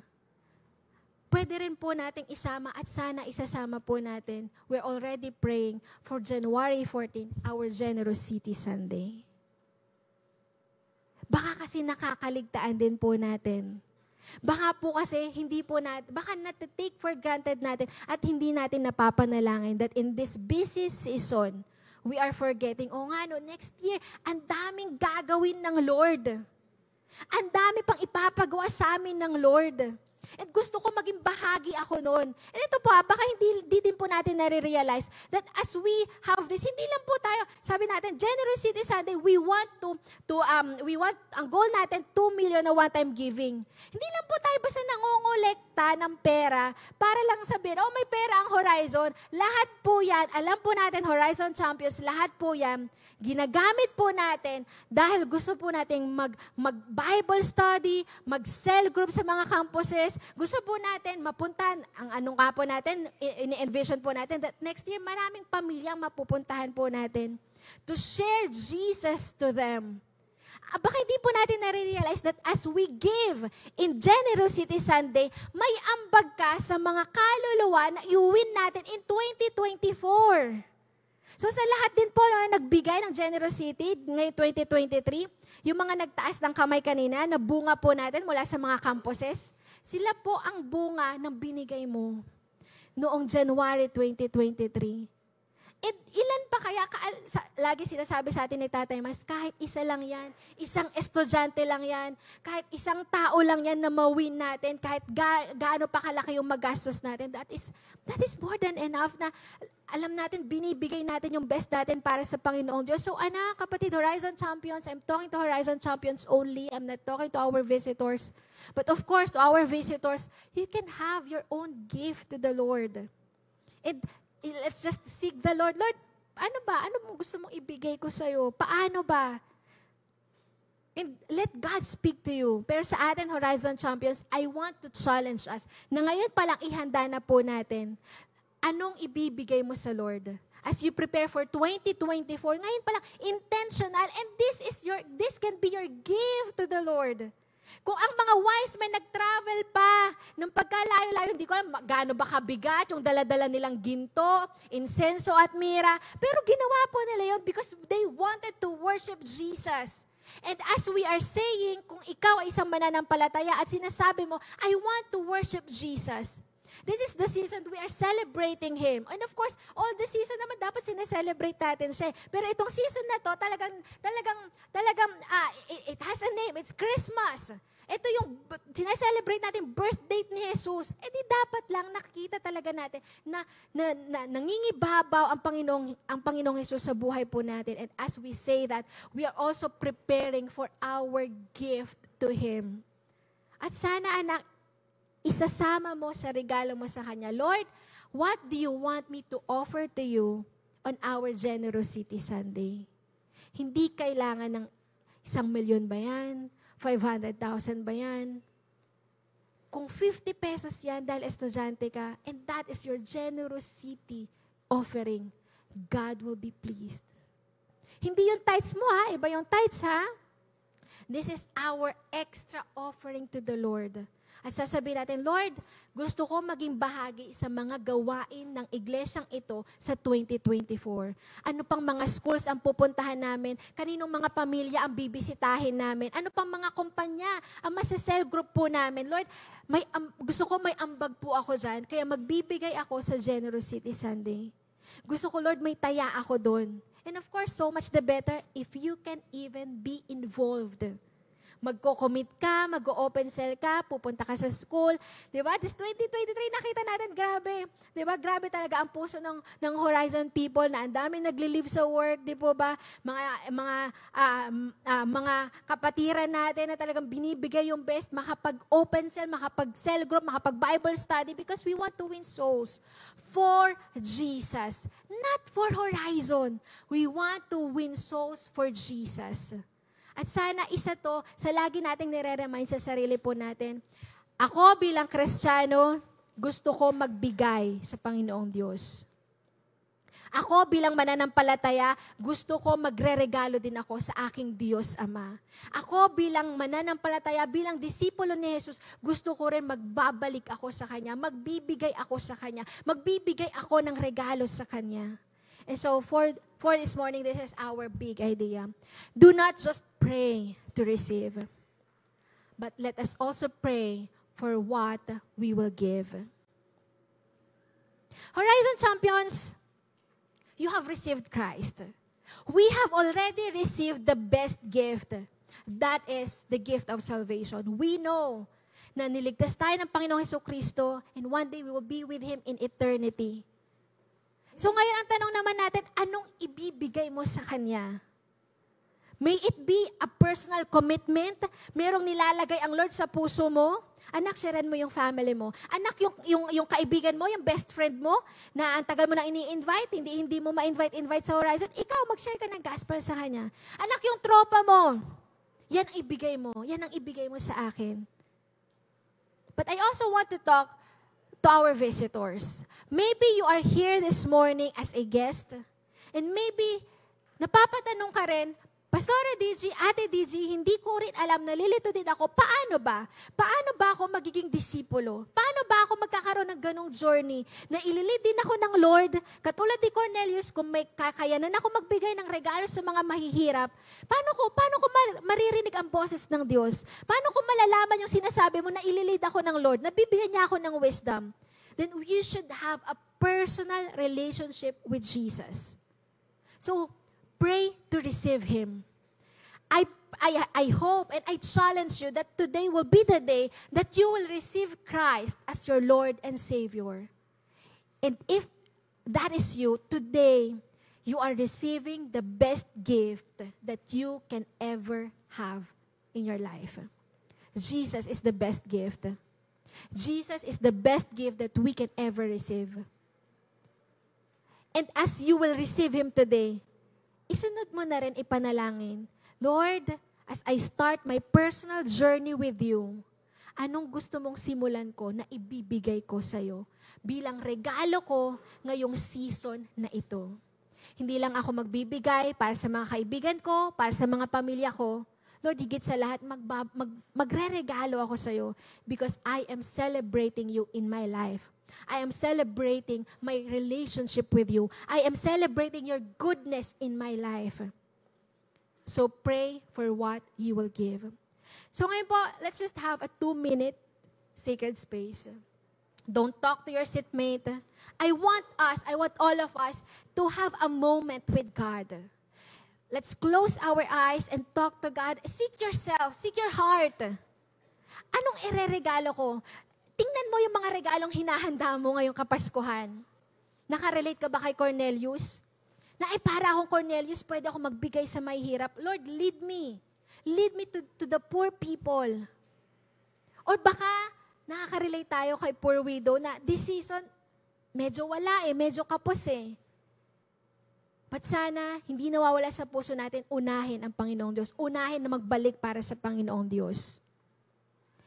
Pwede rin po nating isama at sana isasama po natin. We're already praying for January 14, our Generosity Sunday. Baka kasi nakakaligtaan din po natin. Baka po kasi hindi po natin, baka nat-take for granted natin at hindi natin napapanalangin that in this busy season, we are forgetting, oh nga no, next year, ang daming gagawin ng Lord. Ang dami pang ipapagawa sa amin ng Lord. At gusto ko maging bahagi ako noon. And ito po, baka hindi din po natin nare-realize that as we have this, hindi lang po tayo, sabi natin, Generosity Sunday, we want ang goal natin, 2 million na one-time giving. Hindi lang po tayo basta nangongolekta ng pera para lang sabihin, oh may pera ang Horizon. Lahat po yan, alam po natin, Horizon Champions, lahat po yan, ginagamit po natin dahil gusto po nating mag-Bible study, mag-cell group sa mga campuses. Gusto po natin mapuntahan, ang anong nga po natin, ini-envision po natin that next year maraming pamilyang mapupuntahan po natin to share Jesus to them. Baka hindi po natin nare-realize that as we give in Generosity Sunday, may ambag ka sa mga kaluluwa na i-win natin in 2024. So sa lahat din po na nagbigay ng Generosity ngayong 2023, yung mga nagtaas ng kamay kanina na bunga po natin mula sa mga campuses, sila po ang bunga ng binigay mo noong January 2023. Ilan pa kaya, lagi sinasabi sa atin ni Tatay Mas, kahit isa lang yan, isang estudyante lang yan, kahit isang tao lang yan na mawin natin, kahit gaano pa kalaki yung magastos natin, that is more than enough na alam natin, binibigay natin yung best natin para sa Panginoong Diyos. So anak, kapatid, Horizon Champions, I'm talking to Horizon Champions only, I'm not talking to our visitors. But of course, to our visitors, you can have your own gift to the Lord. And let's just seek the Lord. Lord, ano ba? Ano mo gusto mong ibigay ko sa'yo? Paano ba? And let God speak to you. Pero sa atin, Horizon Champions, I want to challenge us na ngayon palang ihanda na po natin. Anong ibibigay mo sa Lord? As you prepare for 2024, ngayon palang intentional, and this can be your gift to the Lord. Kung ang mga wise men nag-travel pa ng pagkalayo-layo, hindi ko alam gaano ba kabigat yung dala-dala nilang ginto, insenso at mira, pero ginawa po nila yun because they wanted to worship Jesus. And as we are saying, kung ikaw ay isang mananampalataya at sinasabi mo, I want to worship Jesus, this is the season we are celebrating Him. And of course, all the season naman dapat sineselebrate natin siya. Pero itong season na to, talagang, it has a name. It's Christmas. Ito yung sineselebrate natin, birth date ni Jesus. Eh di dapat lang nakikita talaga natin na nangingibabaw ang Panginoong Jesus sa buhay po natin. And as we say that, we are also preparing for our gift to Him. At sana anak, isasama mo sa regalo mo sa Kanya, Lord, what do you want me to offer to you on our Generosity Sunday? Hindi kailangan ng 1,000,000 ba yan? 500,000 ba yan? Kung 50 pesos yan dahil estudyante ka, and that is your generosity offering, God will be pleased. Hindi yung tithes mo ha, iba yung tithes ha. This is our extra offering to the Lord. At sasabihin natin, Lord, gusto ko maging bahagi sa mga gawain ng iglesyang ito sa 2024. Ano pang mga schools ang pupuntahan namin? Kaninong mga pamilya ang bibisitahin namin? Ano pang mga kumpanya ang masasel group po namin? Lord, gusto ko may ambag po ako dyan, kaya magbibigay ako sa Generosity Sunday. Gusto ko, Lord, may taya ako doon. And of course, so much the better if you can even be involved. Magko-commit ka, mag-open cell ka, pupunta ka sa school. Diba? This 2023, nakita natin, grabe. Diba? Grabe talaga ang puso ng Horizon people na ang dami nagli-live sa work, di po ba? Mga kapatiran natin na talagang binibigay yung best, makapag-open cell, makapag-cell group, makapag-Bible study because we want to win souls for Jesus, not for Horizon. We want to win souls for Jesus. At sana isa to sa lagi nating nire-remind sa sarili po natin. Ako bilang Kristiyano, gusto ko magbigay sa Panginoong Diyos. Ako bilang mananampalataya, gusto ko magre-regalo din ako sa aking Diyos Ama. Ako bilang mananampalataya, bilang disipulo ni Jesus, gusto ko rin magbabalik ako sa Kanya, magbibigay ako sa Kanya, magbibigay ako ng regalo sa Kanya. And so for this morning, this is our big idea. Do not just pray to receive, but let us also pray for what we will give. Horizon Champions, you have received Christ. We have already received the best gift. That is the gift of salvation. We know na niligtas tayo ng Panginoong Jesucristo and one day we will be with Him in eternity. So ngayon ang tanong naman natin, anong ibibigay mo sa Kanya? May it be a personal commitment? Merong nilalagay ang Lord sa puso mo? Anak, sharean mo yung family mo. Anak, yung kaibigan mo, yung best friend mo, na ang tagal mo na ini-invite, hindi mo ma-invite sa Horizon, ikaw, mag-share ka ng gospel sa Kanya. Anak, yung tropa mo, yan ang ibigay mo. Yan ang ibigay mo sa akin. But I also want to talk to our visitors. Maybe you are here this morning as a guest, and maybe napapatanong ka rin, Pastora DG, Ate DG, hindi ko rin alam, nalilito din ako, paano ba? Paano ba ako magiging disipulo? Paano ba ako magkakaroon ng ganong journey na ililid din ako ng Lord? Katulad ni Cornelius, kung may kakayanan ako magbigay ng regalo sa mga mahihirap, paano ko maririnig ang boses ng Diyos? Paano ko malalaman yung sinasabi mo na ililid ako ng Lord, na bibigyan niya ako ng wisdom? Then you should have a personal relationship with Jesus. So, pray to receive Him. I hope and I challenge you that today will be the day that you will receive Christ as your Lord and Savior. And if that is you, today, you are receiving the best gift that you can ever have in your life. Jesus is the best gift. Jesus is the best gift that we can ever receive. And as you will receive Him today, isunod mo na rin ipanalangin, Lord, as I start my personal journey with You, anong gusto mong simulan ko na ibibigay ko sa'yo bilang regalo ko ngayong season na ito? Hindi lang ako magbibigay para sa mga kaibigan ko, para sa mga pamilya ko. Lord, higit sa lahat, magre-regalo ako sa'yo because I am celebrating You in my life. I am celebrating my relationship with You. I am celebrating Your goodness in my life. So pray for what you will give. So ngayon po, let's just have a 2-minute sacred space. Don't talk to your seatmate. I want all of us to have a moment with God. Let's close our eyes and talk to God. Seek yourself, seek your heart. Anong ireregalo ko? Tingnan mo yung mga regalong hinahanda mo ngayong Kapaskuhan. Nakarelate ka ba kay Cornelius? Na para akong Cornelius, pwede ako magbigay sa may hirap. Lord, lead me. Lead me to the poor people. Or baka nakaka-relate tayo kay poor widow na this season, medyo wala medyo kapos But sana, hindi nawawala sa puso natin, unahin ang Panginoong Diyos. Unahin na magbalik para sa Panginoong Diyos.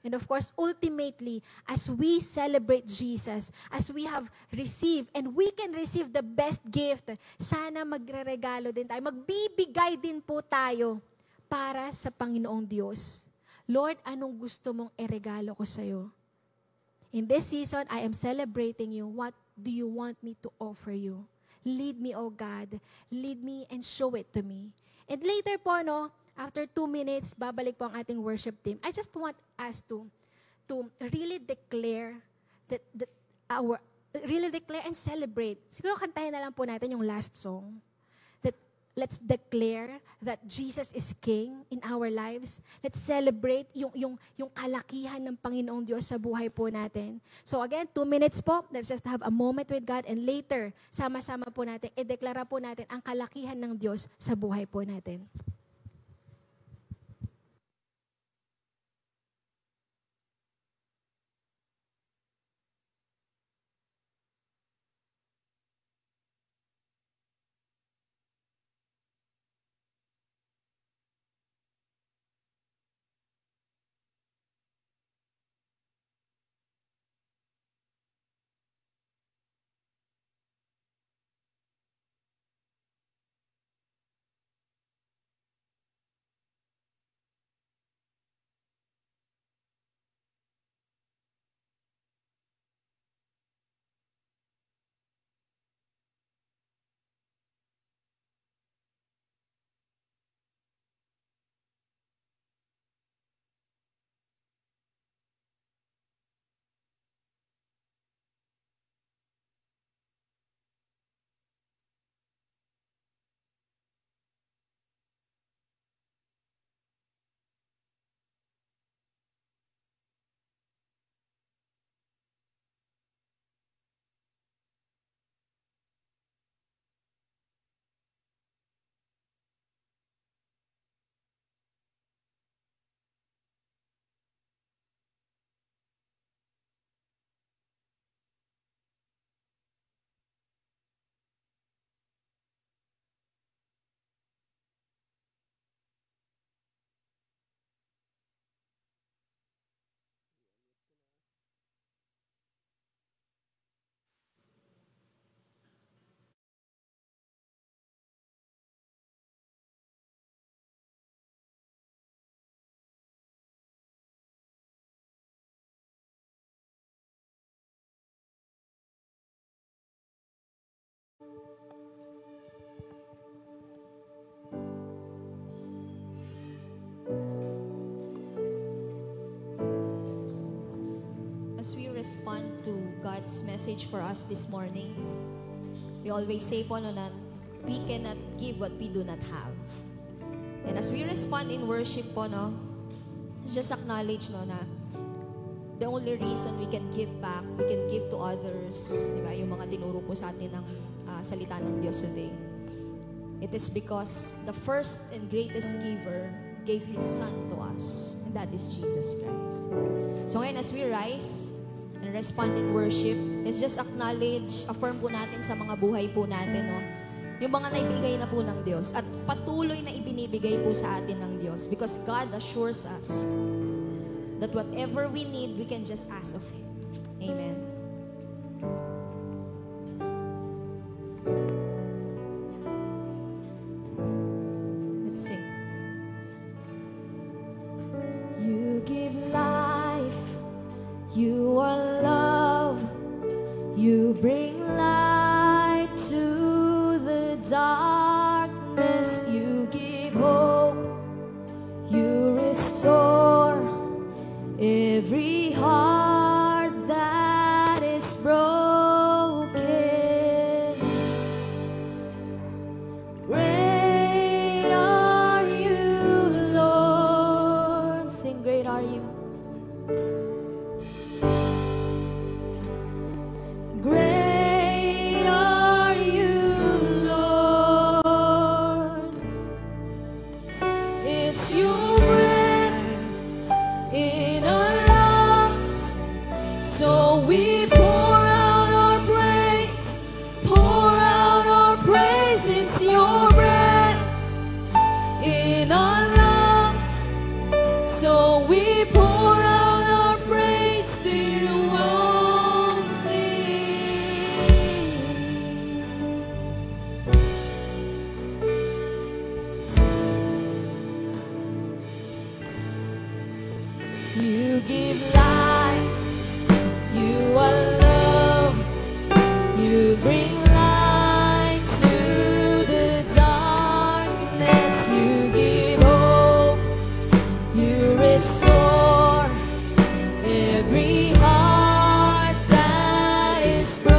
And of course, ultimately, as we celebrate Jesus, as we have received, and we can receive the best gift, sana magre-regalo din tayo. Magbibigay din po tayo para sa Panginoong Diyos. Lord, anong gusto mong iregalo ko sa'yo? In this season, I am celebrating You. What do You want me to offer You? Lead me, O God. Lead me and show it to me. And later po, after 2 minutes, babalik po ang ating worship team. I just want us to really declare really declare and celebrate. Siguro kantahin na lang po natin yung last song. That let's declare that Jesus is King in our lives. Let's celebrate yung kalakihan ng Panginoong Diyos sa buhay po natin. So again, 2 minutes po. Let's just have a moment with God and later, sama-sama po natin, ideklara po natin ang kalakihan ng Diyos sa buhay po natin. As we respond to God's message for us this morning, we always say po no, na we cannot give what we do not have. And as we respond in worship po, no, just acknowledge no, na the only reason we can give back, we can give to others, di ba, yung mga tinuro po sa atin ng salita ng Diyos today. It is because the first and greatest giver gave His Son to us, and that is Jesus Christ. So ngayon, as we rise and respond in worship, let's just acknowledge, affirm po natin sa mga buhay po natin, no, yung mga naibigay na po ng Diyos at patuloy na ibinibigay po sa atin ng Diyos, because God assures us that whatever we need, we can just ask of Him. Amen. Let's sing. You give life, you are love, you bring light to the darkness, you give hope, you restore every heart that is broken. Great are you, Lord. Sing, great are you. Great are you, Lord. It's your breath in our lungs, so we pour out our praise, pour out our praise. It's your breath in our lungs, so we pour out our praise to you only. You give life, you are love, you bring light to the darkness, you give hope, you restore every heart that is broken.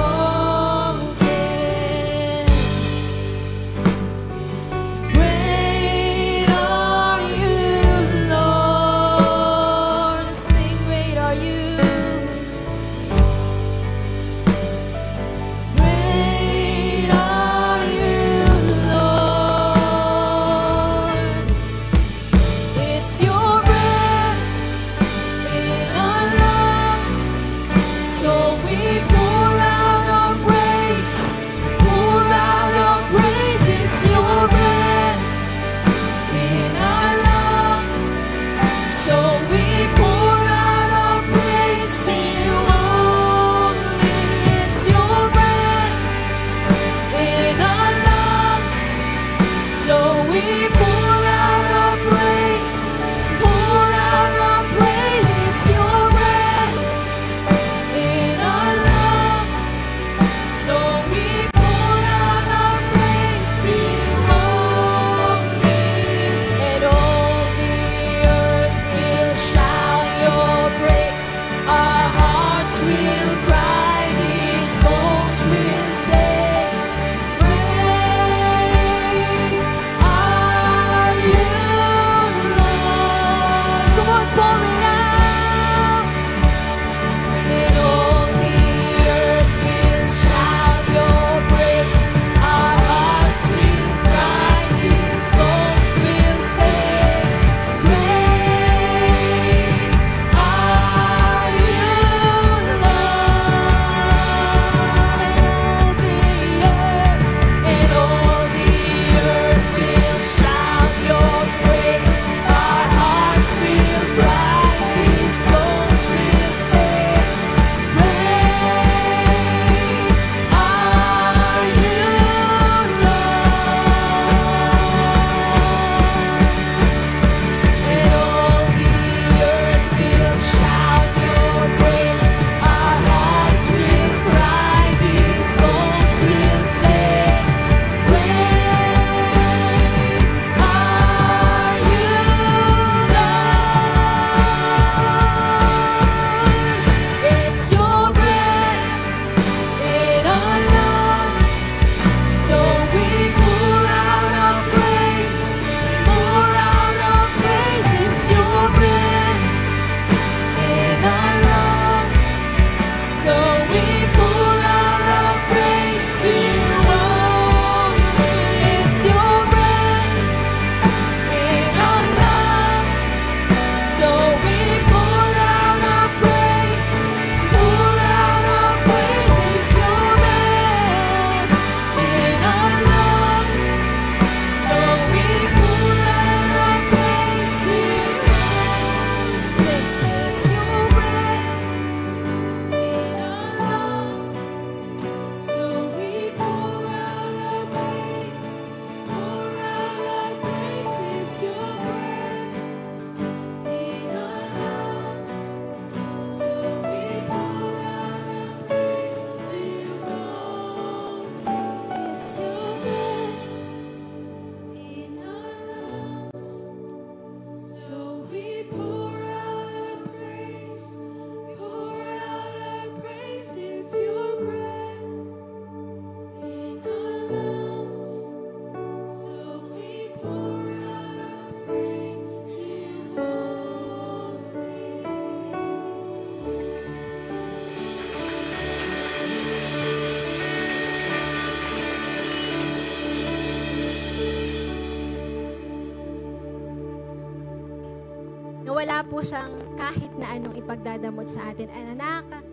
po siyang kahit na anong ipagdadamot sa atin. And anak,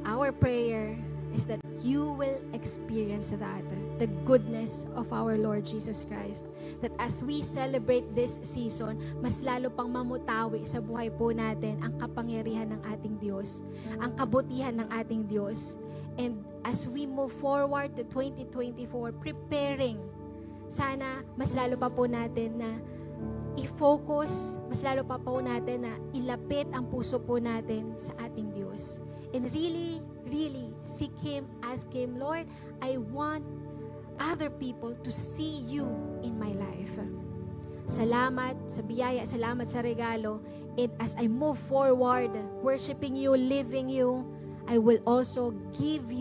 our prayer is that you will experience that, the goodness of our Lord Jesus Christ. That as we celebrate this season, mas lalo pang mamutawi sa buhay po natin ang kapangyarihan ng ating Diyos, ang kabutihan ng ating Diyos. And as we move forward to 2024, preparing, sana mas lalo pa po natin na i-focus, mas lalo pa po natin na ilapit ang puso po natin sa ating Diyos. And really seek Him, ask Him, Lord, I want other people to see you in my life. Salamat sa biyaya, salamat sa regalo. And as I move forward, worshiping you, living you, I will also gift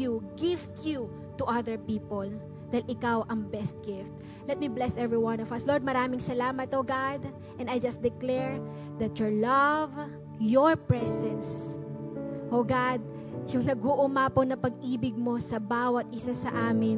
you to other people. Dahil ikaw ang best gift. Let me bless every one of us. Lord, maraming salamat, oh God. And I just declare that your love, your presence, oh God, yung nag-uumapaw na pag-ibig mo sa bawat isa sa amin,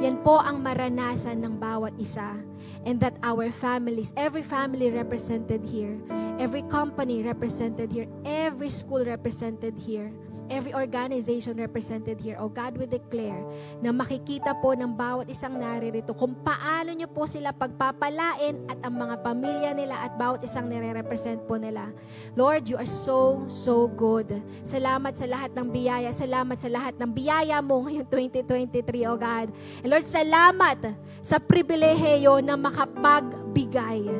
yan po ang maranasan ng bawat isa. And that our families, every family represented here, every company represented here, every school represented here, every organization represented here, oh God, we declare na makikita po ng bawat isang naririto kung paano nyo po sila pagpapalain at ang mga pamilya nila at bawat isang nire-represent po nila. Lord, you are so good. Salamat sa lahat ng biyaya. Salamat sa lahat ng biyaya mo ngayong 2023, oh God. And Lord, salamat sa pribilehiyo na makapagbigay.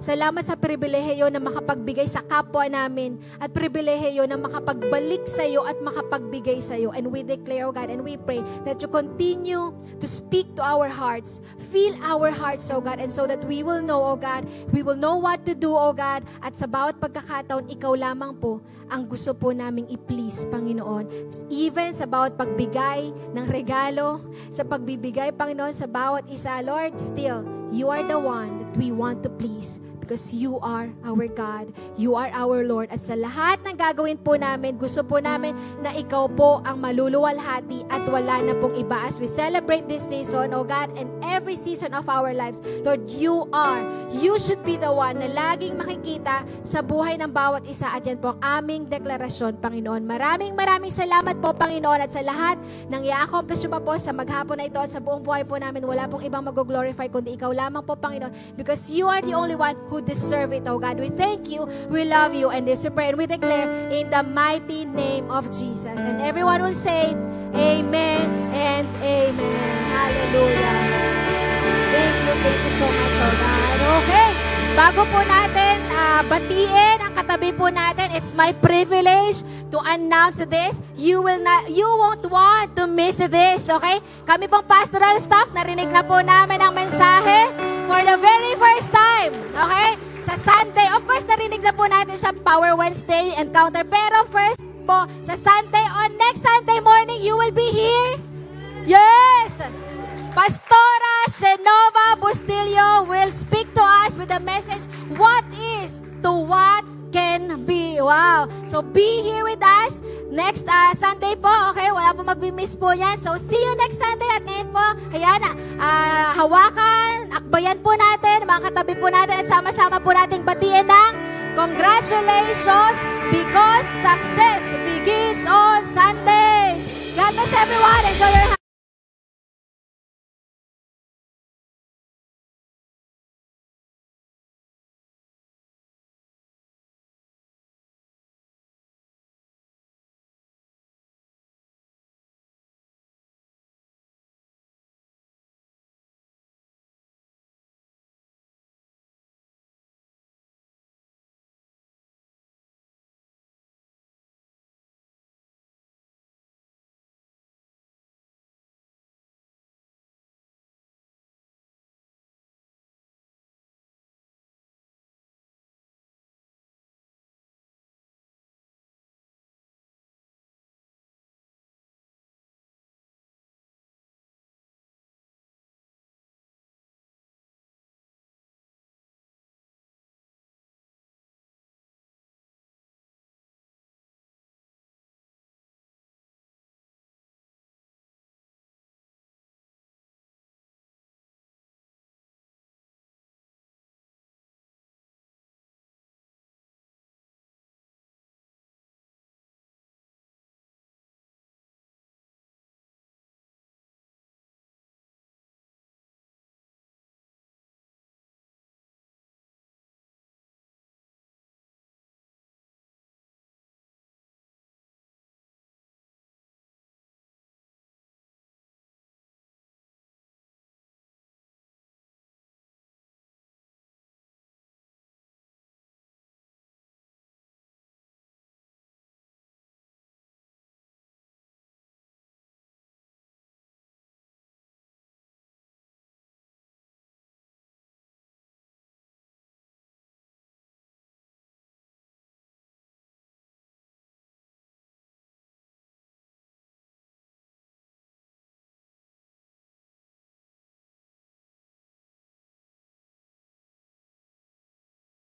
Salamat sa pribilehiyo na makapagbigay sa kapwa namin at pribilehiyo na makapagbalik sa iyo at makapagbigay sa iyo. And we declare, oh God, and we pray that you continue to speak to our hearts, fill our hearts, oh God, and so that we will know, oh God, we will know what to do, oh God, at sa bawat pagkakataon, ikaw lamang po ang gusto po naming i-please, Panginoon. Even sa bawat pagbigay ng regalo, sa pagbibigay, Panginoon, sa bawat isa, Lord, still, you are the one that we want to please. Because you are our God. You are our Lord. At sa lahat ng gagawin po namin, gusto po namin na ikaw po ang maluluwalhati at wala na pong iba. As we celebrate this season, oh God, and every season of our lives, Lord, you should be the one na laging makikita sa buhay ng bawat isa. At yan po ang aming deklarasyon, Panginoon. Maraming salamat po, Panginoon. At sa lahat ng i-accomplish nyo pa po sa maghapon na ito at sa buong buhay po namin, wala pong ibang mag-glorify kundi ikaw lamang po, Panginoon. Because you are the only one who deserve it, oh God. We thank you, we love you, and this we pray and we declare in the mighty name of Jesus. And everyone will say, Amen and Amen. Hallelujah. Thank you so much, oh God. Okay, bago po natin batiin ang katabi po natin, it's my privilege to announce this. You won't want to miss this, okay? Kami pong pastoral staff, narinig na po namin ang mensahe for the very first time, okay? Sa Sunday, of course, narinig na po natin siya, Power Wednesday encounter, pero first po, sa Sunday, on next Sunday morning, you will be here. Yes! Pastora Shenova Bustillo will speak to us with a message, what is to what can be. Wow. So, be here with us next Sunday po. Okay, wala po mag-miss po yan. So, see you next Sunday. At ngayon po, ayan, hawakan, akbayan po natin, mga katabi po natin, at sama-sama po nating batiin ng congratulations because success begins on Sundays. God bless everyone. Enjoy your